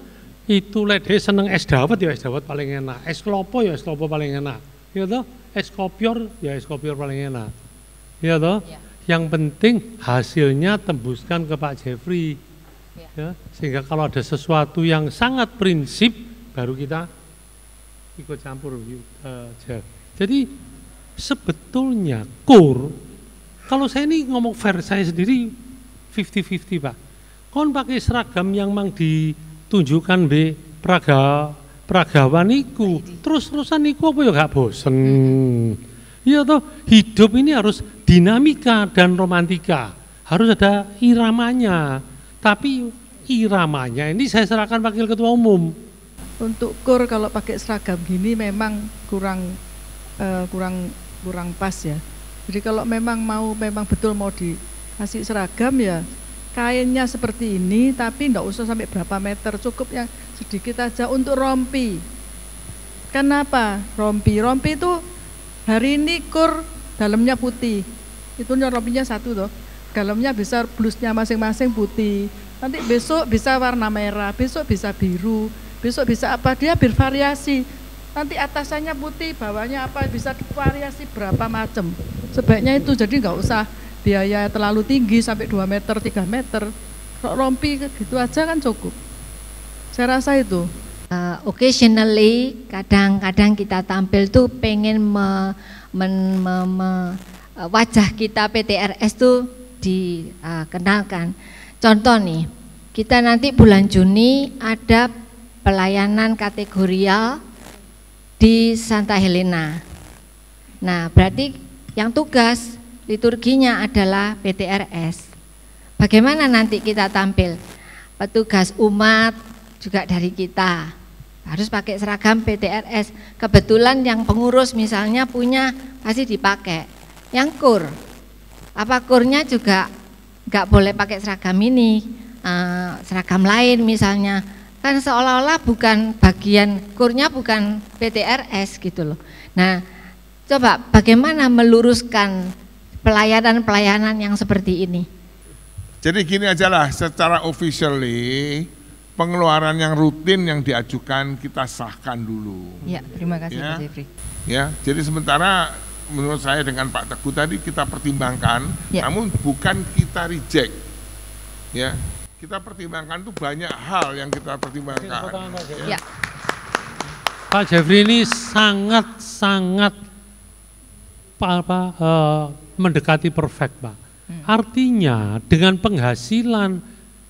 Itu lede seneng es dawet ya es dawet paling enak, es klopo ya es klopo paling enak, ya toh? Es kopior ya es kopior paling enak, ya toh? Ya. Yang penting hasilnya tembuskan ke Pak Jeffrey, ya. Sehingga kalau ada sesuatu yang sangat prinsip, baru kita ikut campur, Jeff. Jadi sebetulnya KUR, kalau saya ini ngomong fair, saya sendiri 50-50 Pak. Kon pakai seragam yang mang ditunjukkan be peragawan iku, terus-terusan iku apa ya gak bosen. Iya toh, hidup ini harus dinamika dan romantika, harus ada iramanya. Tapi iramanya ini saya serahkan wakil ketua umum. Untuk KUR kalau pakai seragam gini memang kurang pas ya. Jadi kalau memang betul mau dikasih seragam ya kainnya seperti ini, tapi enggak usah sampai berapa meter, cukup yang sedikit aja. Untuk rompi. Kenapa? Rompi itu hari ini KUR dalamnya putih. Itu rompinya satu toh. Dalamnya bisa blusnya masing-masing putih. Nanti besok bisa warna merah, besok bisa biru, besok bisa apa, dia bervariasi. Nanti atasannya putih, bawahnya apa, bisa variasi berapa macam. Sebaiknya itu, jadi nggak usah biaya terlalu tinggi sampai 2 meter, 3 meter. Rompi gitu aja kan cukup. Saya rasa itu. Occasionally, kadang-kadang kita tampil tuh pengen wajah kita PTRS tuh dikenalkan. Contoh nih, kita nanti bulan Juni ada pelayanan kategorial di Santa Helena. Nah, berarti yang tugas liturginya adalah PTRS. Bagaimana nanti kita tampil? Petugas umat juga dari kita harus pakai seragam PTRS. Kebetulan yang pengurus misalnya punya pasti dipakai. Yang KUR, apa KUR-nya juga nggak boleh pakai seragam ini, seragam lain misalnya. Kan seolah-olah bukan bagian KUR-nya, bukan PTRS gitu loh. Nah, coba bagaimana meluruskan pelayanan-pelayanan yang seperti ini? Jadi gini aja lah, secara officially pengeluaran yang rutin yang diajukan kita sahkan dulu. Ya, terima kasih Pak Jeffrey. Ya, jadi sementara menurut saya dengan Pak Teguh tadi kita pertimbangkan, namun bukan kita reject. Ya. Kita pertimbangkan tuh banyak hal yang kita pertimbangkan. Ya. Pak Jeffrey ini sangat mendekati perfect Pak. Artinya dengan penghasilan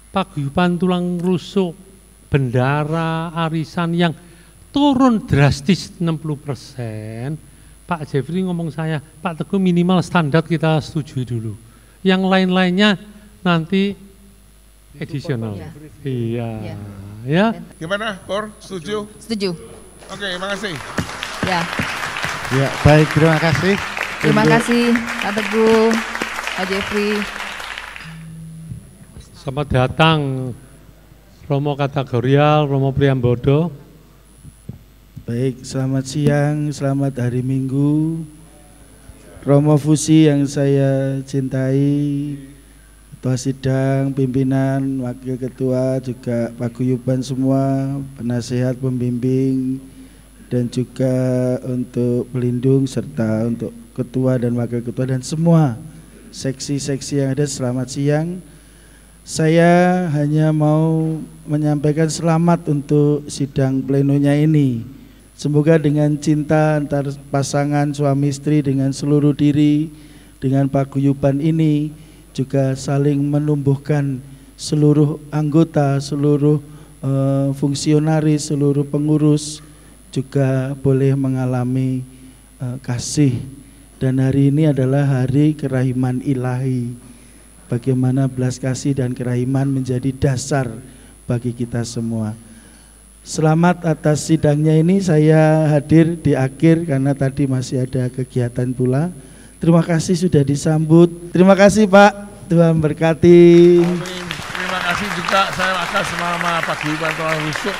paguyuban tulang rusuk, bendara, arisan yang turun drastis 60%, Pak Jeffrey ngomong saya, Pak Teguh minimal standar kita setujui dulu. Yang lain-lainnya nanti additional. Iya. Ya. Gimana, KUR? Setuju? Setuju. Oke, makasih. Ya. Ya, baik, terima kasih. Terima kasih Pak Teguh, Pak Jeffrey. Selamat datang Romo Kategorial, Romo Priambodo. Baik, selamat siang, selamat hari Minggu. Romo Fusi yang saya cintai, Ketua Sidang, pimpinan, Wakil Ketua, juga paguyuban semua, penasehat, pembimbing, dan juga untuk pelindung, serta untuk Ketua dan Wakil Ketua, dan semua seksi-seksi yang ada, selamat siang. Saya hanya mau menyampaikan selamat untuk sidang plenonya ini. Semoga dengan cinta antar pasangan suami istri dengan seluruh diri, dengan paguyuban ini juga saling menumbuhkan seluruh anggota, seluruh fungsionaris, seluruh pengurus juga boleh mengalami kasih. Dan hari ini adalah hari kerahiman ilahi. Bagaimana belas kasih dan kerahiman menjadi dasar bagi kita semua. Selamat atas sidangnya ini, saya hadir di akhir karena tadi masih ada kegiatan pula. Terima kasih sudah disambut. Terima kasih Pak, Tuhan berkati. Terima kasih juga saya akan selama paguyuban Tuhan Husuk.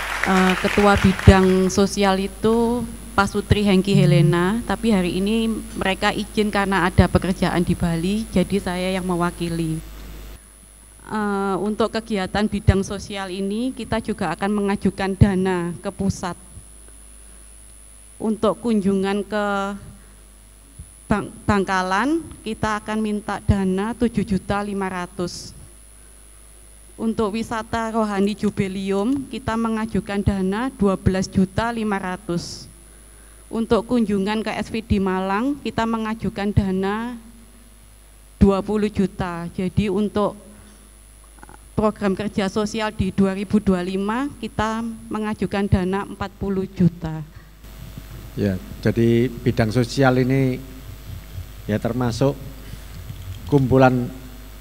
Ketua bidang sosial itu Pak Sutri Hengki Helena, tapi hari ini mereka izin karena ada pekerjaan di Bali, jadi saya yang mewakili. Untuk kegiatan bidang sosial ini kita juga akan mengajukan dana ke pusat. Untuk kunjungan ke Bangkalan kita akan minta dana 7.500.000. Untuk wisata rohani jubileum kita mengajukan dana 12.500.000. Untuk kunjungan ke SVD Malang kita mengajukan dana 20 juta. Jadi untuk program kerja sosial di 2025 kita mengajukan dana 40 juta. Ya, jadi bidang sosial ini ya termasuk kumpulan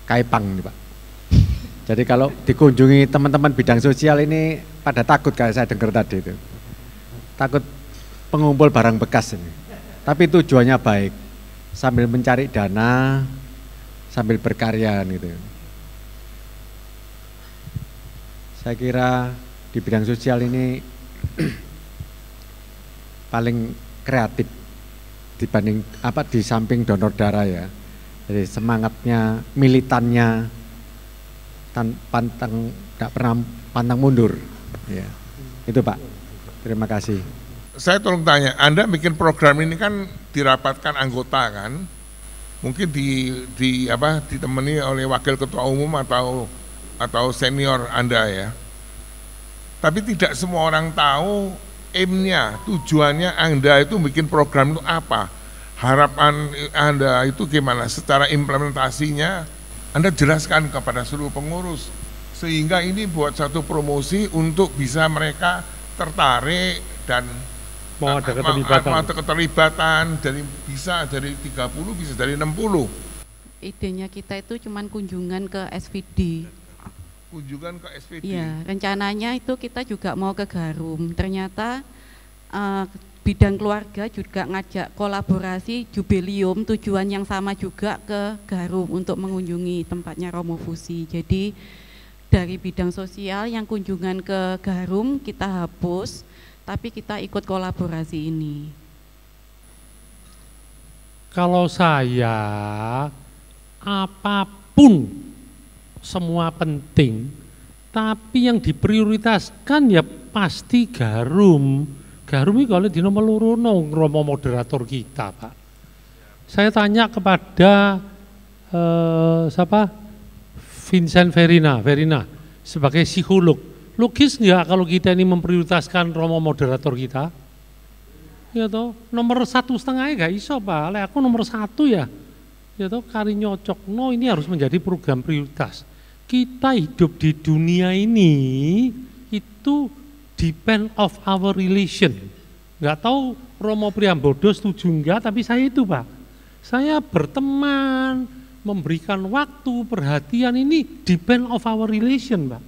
Kaipang nih Pak. Jadi kalau dikunjungi teman-teman bidang sosial ini pada takut kayak saya dengar tadi itu. Takut pengumpul barang bekas ini. Tapi tujuannya baik. Sambil mencari dana, sambil berkarya gitu. Saya kira di bidang sosial ini paling kreatif dibanding di samping donor darah ya. Jadi semangatnya, militannya tidak pernah pantang mundur. Ya. Itu Pak. Terima kasih. Saya tolong tanya, Anda bikin program ini kan dirapatkan anggota kan? Mungkin ditemani oleh wakil ketua umum atau senior Anda ya. Tapi tidak semua orang tahu aim-nya, tujuannya Anda itu bikin program itu apa? Harapan Anda itu gimana? Secara implementasinya Anda jelaskan kepada seluruh pengurus sehingga ini buat satu promosi untuk bisa mereka tertarik dan mau ada keterlibatan bisa dari 30 bisa dari 60. Idenya kita itu cuman kunjungan ke SVD. Kunjungan ke SVD. Iya, rencananya itu kita juga mau ke Garum. Ternyata bidang keluarga juga ngajak kolaborasi jubileum, tujuan yang sama juga ke Garum untuk mengunjungi tempatnya Romo Fusi. Jadi dari bidang sosial yang kunjungan ke Garum kita hapus, tapi kita ikut kolaborasi ini. Kalau saya, apapun semua penting, tapi yang diprioritaskan ya pasti Garum. Garum ini kalau di nomor loro Romo moderator kita Pak. Saya tanya kepada Vincent Verina sebagai psikolog. Logis nggak kalau kita ini memprioritaskan Romo moderator kita? Ya toh, nomor 1,5 nggak iso Pak, aku nomor 1 ya. Ya toh, kari nyocok, ini harus menjadi program prioritas. Kita hidup di dunia ini itu depend of our relation. Nggak tahu Romo Priambodo setuju enggak, tapi saya itu Pak. Saya berteman, memberikan waktu, perhatian ini depend of our relation Pak.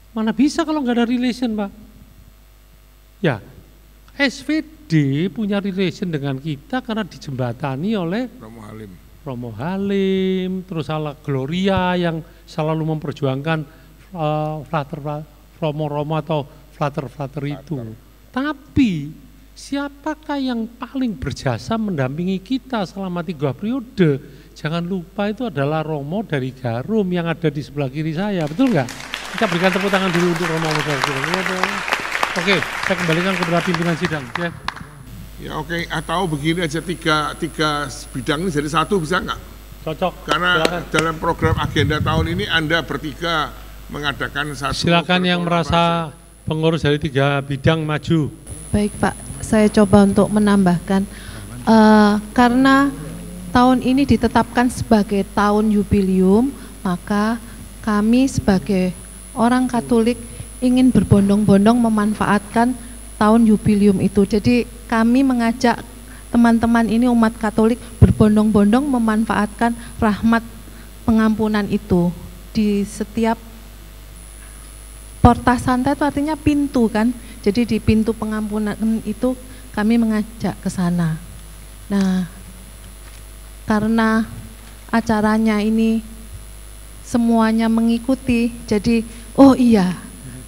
Mana bisa kalau nggak ada relation Pak? Ya, SVD punya relation dengan kita karena dijembatani oleh Romo Halim, terus Gloria yang selalu memperjuangkan Romo atau flater itu. Tapi siapakah yang paling berjasa mendampingi kita selama 3 periode? Jangan lupa itu adalah Romo dari Garum yang ada di sebelah kiri saya, betul nggak? Kita berikan tepuk tangan dulu untuk Romo. Oke, saya kembalikan kepada pimpinan sidang. Ya oke, atau begini aja tiga bidang ini jadi satu bisa nggak? Cocok. Karena silakan. dalam program agenda tahun ini Anda bertiga mengadakan satu. Silakan yang merasa pengurus dari 3 bidang maju. Baik Pak, saya coba untuk menambahkan. Karena tahun ini ditetapkan sebagai tahun jubilium, maka kami sebagai orang Katolik ingin berbondong-bondong memanfaatkan tahun jubilium itu. Jadi kami mengajak teman-teman ini umat Katolik berbondong-bondong memanfaatkan rahmat pengampunan itu di setiap Porta Santa itu artinya pintu kan. Jadi di pintu pengampunan itu kami mengajak ke sana. Nah, karena acaranya ini semuanya mengikuti, jadi oh iya,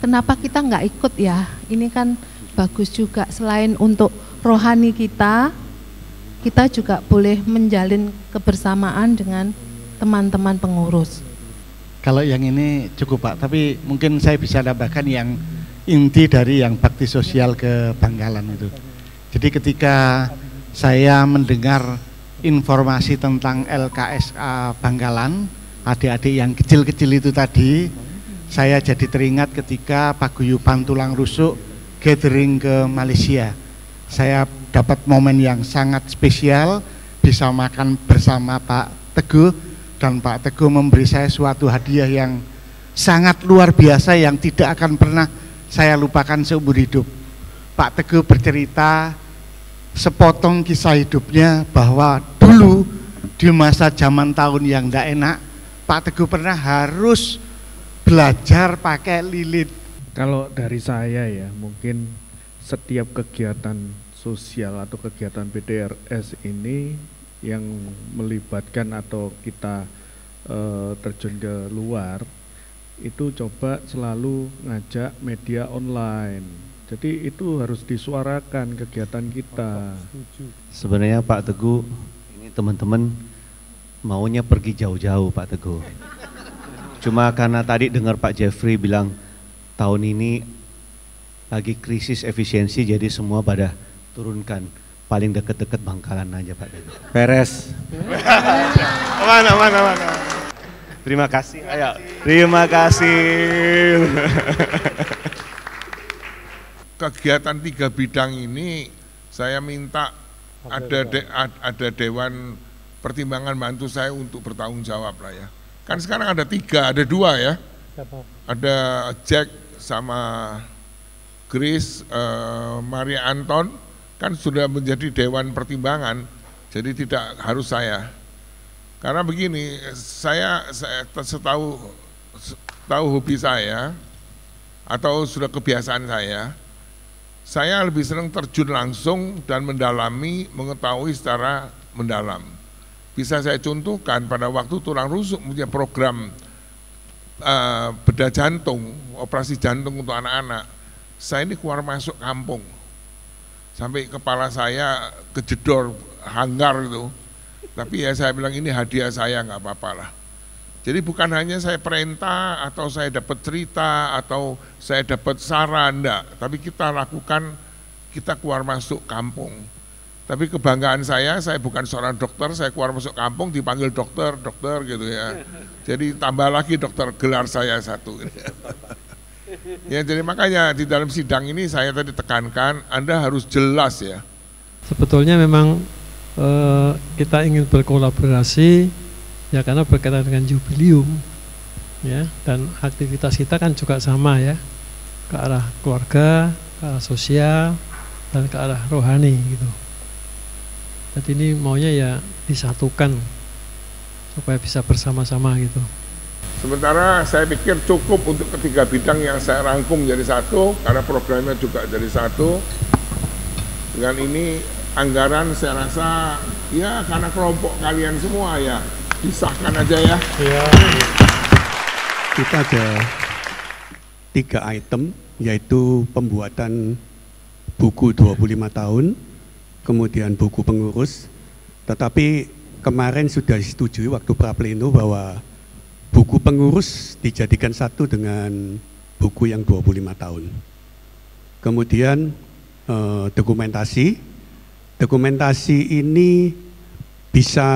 kenapa kita nggak ikut ya? Ini kan bagus juga, selain untuk rohani kita juga boleh menjalin kebersamaan dengan teman-teman pengurus. Kalau yang ini cukup Pak, tapi mungkin saya bisa tambahkan yang inti dari yang bakti sosial ke Bangkalan itu. Jadi ketika saya mendengar informasi tentang LKSA Bangkalan, adik-adik yang kecil-kecil itu tadi, saya jadi teringat ketika paguyuban tulang rusuk gathering ke Malaysia. Saya dapat momen yang sangat spesial, bisa makan bersama Pak Teguh, dan Pak Teguh memberi saya suatu hadiah yang sangat luar biasa yang tidak akan pernah saya lupakan seumur hidup. Pak Teguh bercerita sepotong kisah hidupnya bahwa dulu di masa zaman tahun yang tidak enak, Pak Teguh pernah harus belajar pakai lilin. Kalau dari saya ya, mungkin setiap kegiatan sosial atau kegiatan PTRS ini yang melibatkan atau kita terjun ke luar, itu coba selalu ngajak media online. Jadi itu harus disuarakan kegiatan kita. Sebenarnya Pak Teguh, ini teman-teman maunya pergi jauh-jauh Pak Teguh. Cuma karena tadi dengar Pak Jeffrey bilang tahun ini lagi krisis efisiensi, jadi semua pada turunkan. Paling deket-deket Bangkalan aja Pak Teguh. Beres. Mana. Terima kasih. Ayo. Terima kasih. Kegiatan 3 bidang ini saya minta ada dewan pertimbangan bantu saya untuk bertanggung jawab lah ya. Kan sekarang ada 3, ada 2 ya. Ada Jack sama Grace, Maria Anton kan sudah menjadi dewan pertimbangan, jadi tidak harus saya. Karena begini, saya tahu hobi saya atau sudah kebiasaan saya lebih senang terjun langsung dan mendalami, mengetahui secara mendalam. Bisa saya contohkan pada waktu tulang rusuk punya program bedah jantung, operasi jantung untuk anak-anak. Saya ini keluar masuk kampung, sampai kepala saya kejedor hanggar itu. Tapi ya saya bilang ini hadiah saya, nggak apa-apa lah. Jadi bukan hanya saya perintah atau saya dapat cerita atau saya dapat saran, enggak. Tapi kita lakukan, kita keluar masuk kampung. Tapi kebanggaan saya bukan seorang dokter, saya keluar masuk kampung dipanggil dokter gitu ya. Jadi tambah lagi dokter, gelar saya 1. Ya, jadi makanya di dalam sidang ini saya tadi tekankan, Anda harus jelas ya. Sebetulnya memang kita ingin berkolaborasi ya karena berkaitan dengan jubilium ya, dan aktivitas kita kan juga sama ya, ke arah keluarga, ke arah sosial, dan ke arah rohani gitu. Jadi ini maunya ya disatukan supaya bisa bersama-sama gitu. Sementara saya pikir cukup untuk ketiga bidang yang saya rangkum jadi satu, karena programnya juga jadi satu. Dengan ini anggaran saya rasa ya karena kelompok kalian semua ya disahkan aja ya. Iya. Kita ada 3 item, yaitu pembuatan buku 25 tahun, kemudian buku pengurus. Tetapi kemarin sudah disetujui waktu prapleno bahwa buku pengurus dijadikan satu dengan buku yang 25 tahun. Kemudian dokumentasi ini bisa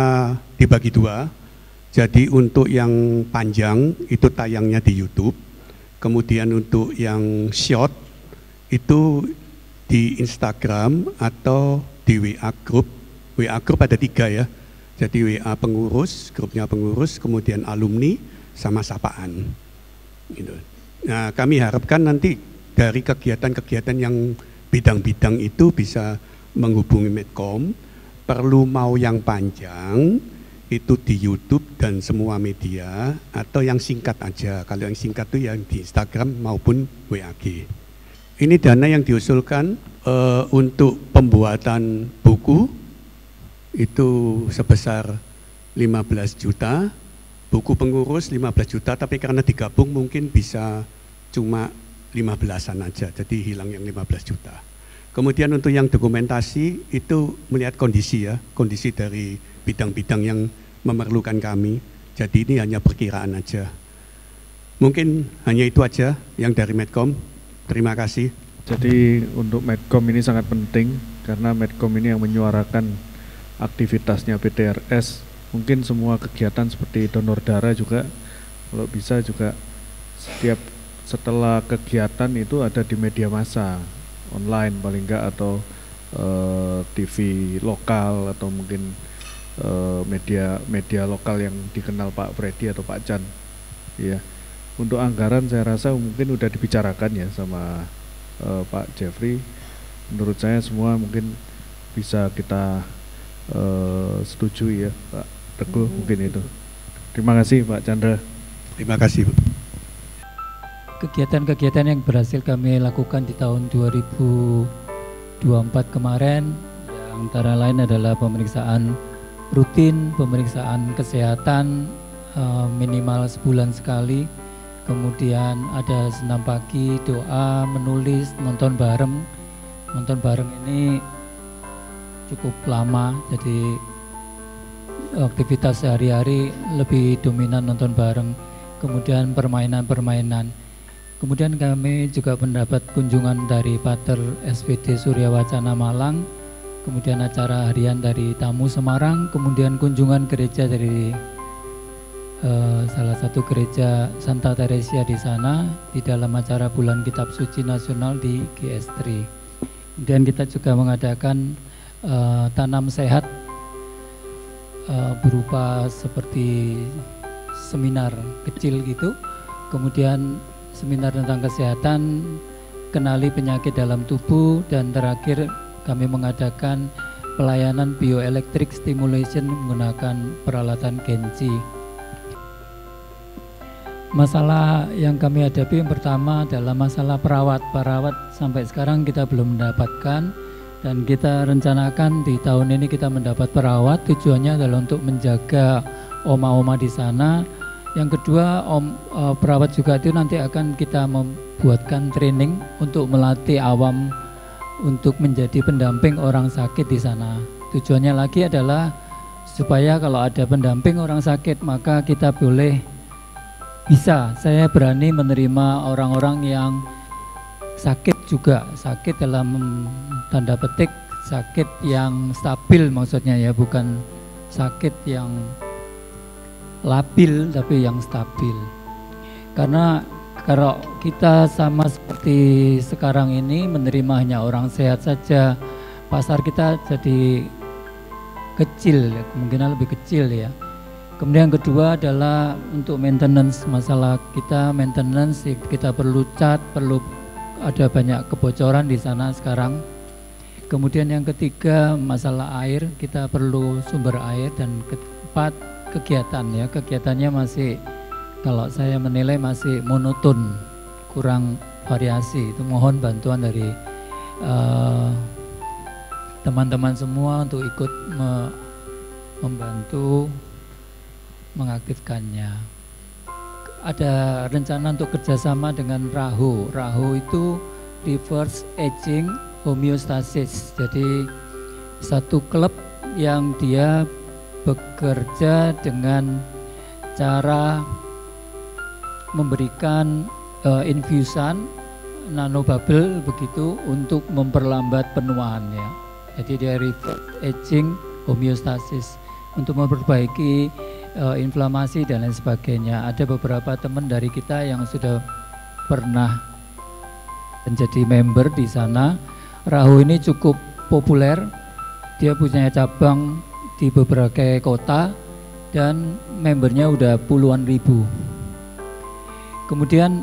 dibagi 2. Jadi untuk yang panjang itu tayangnya di YouTube, kemudian untuk yang short itu di Instagram atau di WA Group. WA Group ada 3 ya, jadi WA pengurus, grupnya pengurus, kemudian alumni, sama sapaan. Gitu. Nah, kami harapkan nanti dari kegiatan-kegiatan yang bidang-bidang itu bisa menghubungi Medcom, perlu mau yang panjang, itu di YouTube dan semua media, atau yang singkat aja. Kalau yang singkat itu yang di Instagram maupun WAG. Ini dana yang diusulkan untuk pembuatan buku itu sebesar 15 juta, buku pengurus 15 juta, tapi karena digabung mungkin bisa cuma 15-an aja, jadi hilang yang 15 juta. Kemudian untuk yang dokumentasi itu melihat kondisi ya, kondisi dari bidang-bidang yang memerlukan kami. Jadi ini hanya perkiraan aja. Mungkin hanya itu aja yang dari Medcom. Terima kasih. Jadi untuk Medcom ini sangat penting karena Medcom ini yang menyuarakan aktivitasnya PTRS. Mungkin semua kegiatan seperti donor darah juga kalau bisa juga setelah kegiatan itu ada di media massa online paling enggak, atau TV lokal, atau mungkin media lokal yang dikenal Pak Freddy atau Pak Chan. Ya, untuk anggaran saya rasa mungkin udah dibicarakan ya sama Pak Jeffrey. Menurut saya semua mungkin bisa kita setujui ya Pak Teguh, mungkin itu. Terima kasih Pak Chandra. Terima kasih. Kegiatan-kegiatan yang berhasil kami lakukan di tahun 2024 kemarin, yang antara lain adalah pemeriksaan rutin, pemeriksaan kesehatan minimal sebulan sekali, kemudian ada senam pagi, doa, menulis, nonton bareng. Nonton bareng ini cukup lama, jadi aktivitas sehari-hari lebih dominan nonton bareng, kemudian permainan-permainan. Kemudian kami juga mendapat kunjungan dari Pater SPD Surya Wacana Malang, kemudian acara harian dari Tamu Semarang, kemudian kunjungan gereja dari salah satu gereja Santa Teresia di sana di dalam acara Bulan Kitab Suci Nasional di GS3. Kemudian kita juga mengadakan tanam sehat berupa seperti seminar kecil gitu, kemudian seminar tentang kesehatan, kenali penyakit dalam tubuh, dan terakhir kami mengadakan pelayanan bioelectric stimulation menggunakan peralatan Genji. Masalah yang kami hadapi yang pertama adalah masalah perawat. Perawat sampai sekarang kita belum mendapatkan, dan kita rencanakan di tahun ini kita mendapat perawat. Tujuannya adalah untuk menjaga oma-oma di sana. Yang kedua, perawat juga itu nanti akan kita membuatkan training untuk melatih awam untuk menjadi pendamping orang sakit di sana. Tujuannya lagi adalah supaya kalau ada pendamping orang sakit, maka kita saya berani menerima orang-orang yang sakit juga, sakit dalam tanda petik, sakit yang stabil maksudnya ya, bukan sakit yang labil tapi yang stabil. Karena kalau kita sama seperti sekarang ini menerima hanya orang sehat saja, pasar kita jadi kecil, kemungkinan lebih kecil ya. Kemudian yang kedua adalah untuk maintenance, masalah kita maintenance, kita perlu cat, perlu ada banyak kebocoran di sana sekarang. Kemudian yang ketiga masalah air, kita perlu sumber air. Dan keempat kegiatan ya, kegiatannya masih kalau saya menilai masih monoton, kurang variasi. Itu mohon bantuan dari teman-teman semua untuk ikut membantu mengaktifkannya. Ada rencana untuk kerjasama dengan RAHO. RAHO itu Reverse Aging Homeostasis. Jadi satu klub yang dia bekerja dengan cara memberikan infusan nanobubble begitu untuk memperlambat penuaannya. Jadi dia reverse aging homeostasis untuk memperbaiki inflamasi dan lain sebagainya. Ada beberapa teman dari kita yang sudah pernah menjadi member di sana. Rahu ini cukup populer, dia punya cabang di beberapa kota dan membernya udah puluhan ribu. Kemudian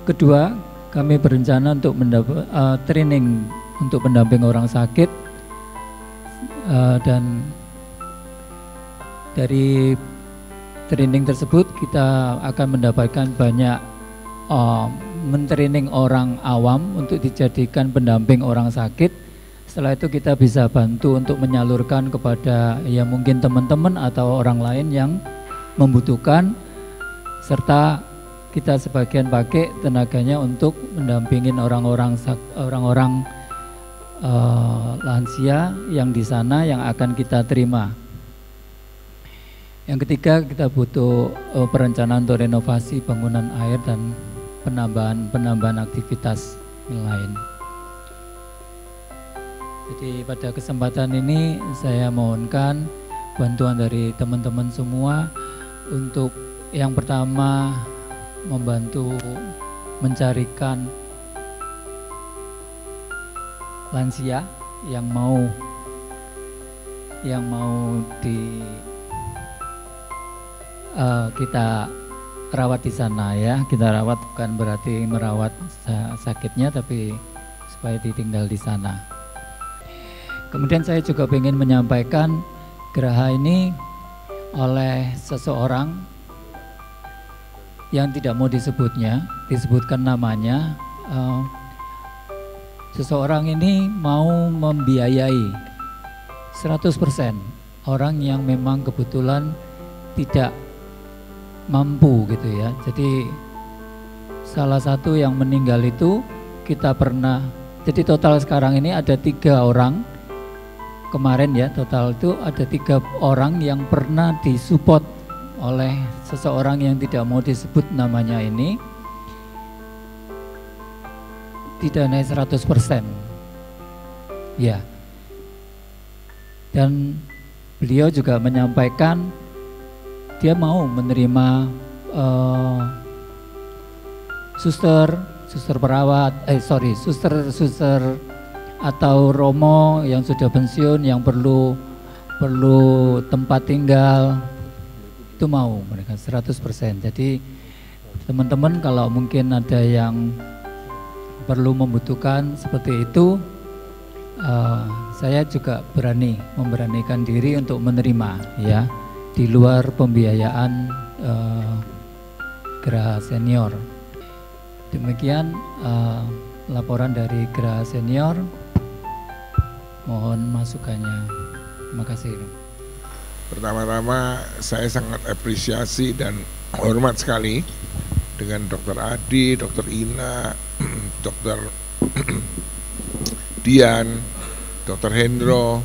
kedua, kami berencana untuk training untuk pendamping orang sakit, dan dari training tersebut kita akan mendapatkan banyak mentraining orang awam untuk dijadikan pendamping orang sakit. Setelah itu kita bisa bantu untuk menyalurkan kepada ya mungkin teman-teman atau orang lain yang membutuhkan, serta kita sebagian pakai tenaganya untuk mendampingin orang-orang lansia yang di sana yang akan kita terima. Yang ketiga, kita butuh perencanaan untuk renovasi bangunan air dan penambahan aktivitas lain. Jadi pada kesempatan ini saya mohonkan bantuan dari teman-teman semua untuk yang pertama membantu mencarikan lansia yang mau kita rawat di sana ya. Kita rawat bukan berarti merawat sakitnya, tapi supaya ditinggal di sana. Kemudian saya juga ingin menyampaikan geraha ini oleh seseorang yang tidak mau disebutkan namanya. Seseorang ini mau membiayai 100% orang yang memang kebetulan tidak mampu gitu ya. Jadi salah satu yang meninggal itu kita pernah, jadi total sekarang ini ada 3 orang. Kemarin ya total itu ada 3 orang yang pernah disupport oleh seseorang yang tidak mau disebut namanya ini, didanai 100%. Ya. Dan beliau juga menyampaikan dia mau menerima suster atau romo yang sudah pensiun yang perlu tempat tinggal, itu mau mereka 100%. Jadi teman-teman kalau mungkin ada yang perlu membutuhkan seperti itu, saya juga memberanikan diri untuk menerima ya, di luar pembiayaan Geraha Senior. Demikian laporan dari Geraha Senior. Mohon masukannya. Terima kasih. Pertama-tama saya sangat apresiasi dan hormat sekali dengan Dr. Adi, Dr. Ina, Dr. Dian, Dr. Hendro.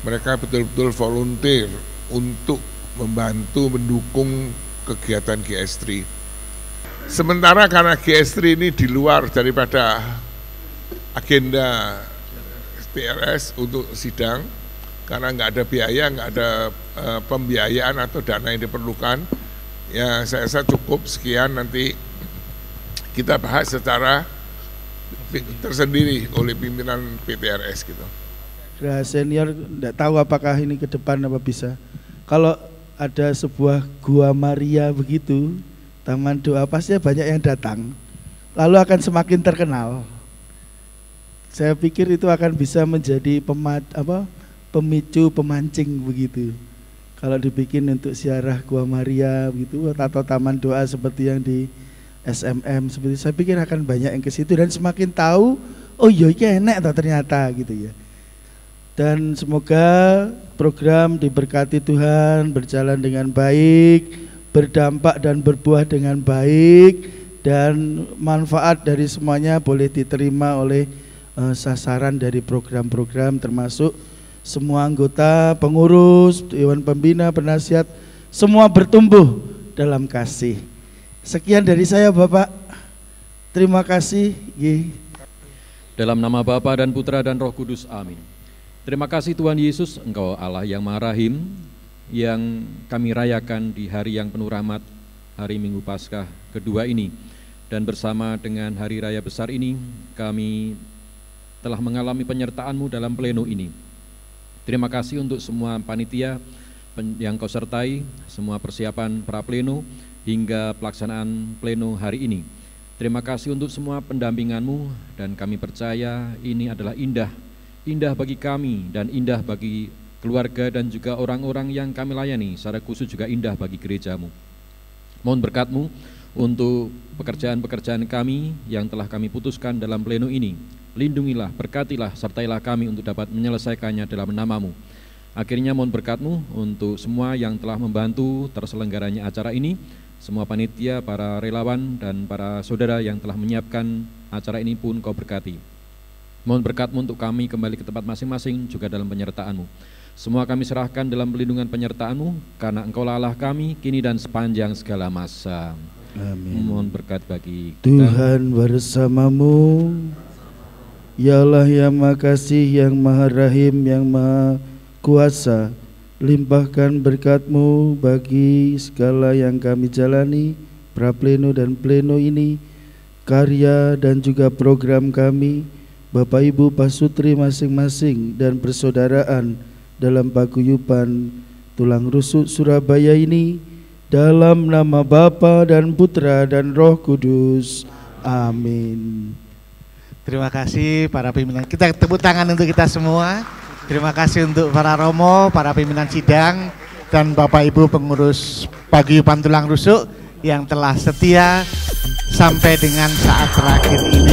Mereka betul-betul volunteer untuk membantu mendukung kegiatan GS3. Sementara karena GS3 ini di luar daripada agenda PRS untuk sidang, karena nggak ada biaya, nggak ada pembiayaan atau dana yang diperlukan, ya saya rasa cukup sekian, nanti kita bahas secara tersendiri oleh pimpinan PTRS gitu. Geraha Senior tidak tahu apakah ini ke depan apa bisa. Kalau ada sebuah Gua Maria begitu, taman doa, pasti banyak yang datang, lalu akan semakin terkenal. Saya pikir itu akan bisa menjadi pemicu pemancing begitu. Kalau dibikin untuk ziarah Gua Maria begitu atau taman doa seperti yang di SMM seperti, saya pikir akan banyak yang ke situ dan semakin tahu, oh iya ini enak atau ternyata gitu ya. Dan semoga program diberkati Tuhan, berjalan dengan baik, berdampak dan berbuah dengan baik, dan manfaat dari semuanya boleh diterima oleh sasaran dari program-program, termasuk semua anggota, pengurus, dewan pembina, penasihat, semua bertumbuh dalam kasih. Sekian dari saya Bapak, terima kasih. Dalam nama Bapa dan Putra dan Roh Kudus, amin. Terima kasih Tuhan Yesus, Engkau Allah yang Maha Rahim, yang kami rayakan di hari yang penuh rahmat, hari Minggu Paskah kedua ini. Dan bersama dengan hari raya besar ini, kami telah mengalami penyertaan-Mu dalam pleno ini. Terima kasih untuk semua panitia yang Kau sertai, semua persiapan pra pleno hingga pelaksanaan pleno hari ini. Terima kasih untuk semua pendampingan-Mu, dan kami percaya ini adalah indah bagi kami dan indah bagi keluarga dan juga orang-orang yang kami layani, secara khusus juga indah bagi gereja-Mu. Mohon berkat-Mu untuk pekerjaan-pekerjaan kami yang telah kami putuskan dalam pleno ini. Lindungilah, berkatilah, sertailah kami untuk dapat menyelesaikannya dalam nama-Mu. Akhirnya mohon berkat-Mu untuk semua yang telah membantu terselenggaranya acara ini, semua panitia, para relawan, dan para saudara yang telah menyiapkan acara ini pun Kau berkati. Mohon berkat-Mu untuk kami kembali ke tempat masing-masing juga dalam penyertaan-Mu. Semua kami serahkan dalam pelindungan penyertaan-Mu, karena Engkau Allah kami kini dan sepanjang segala masa. Amin. Mohon berkat bagi kita. Tuhan bersamamu, ya Allah yang Maha Kasih, yang Maha Rahim, yang Maha Kuasa. Limpahkan berkat-Mu bagi segala yang kami jalani, pra pleno dan pleno ini, karya dan juga program kami, Bapak Ibu pasutri masing-masing dan persaudaraan dalam paguyuban Tulang Rusuk Surabaya ini, dalam nama Bapa dan Putra dan Roh Kudus. Amin. Terima kasih para pimpinan. Kita tepuk tangan untuk kita semua. Terima kasih untuk para romo, para pimpinan sidang, dan Bapak Ibu pengurus paguyuban Tulang Rusuk yang telah setia sampai dengan saat terakhir ini.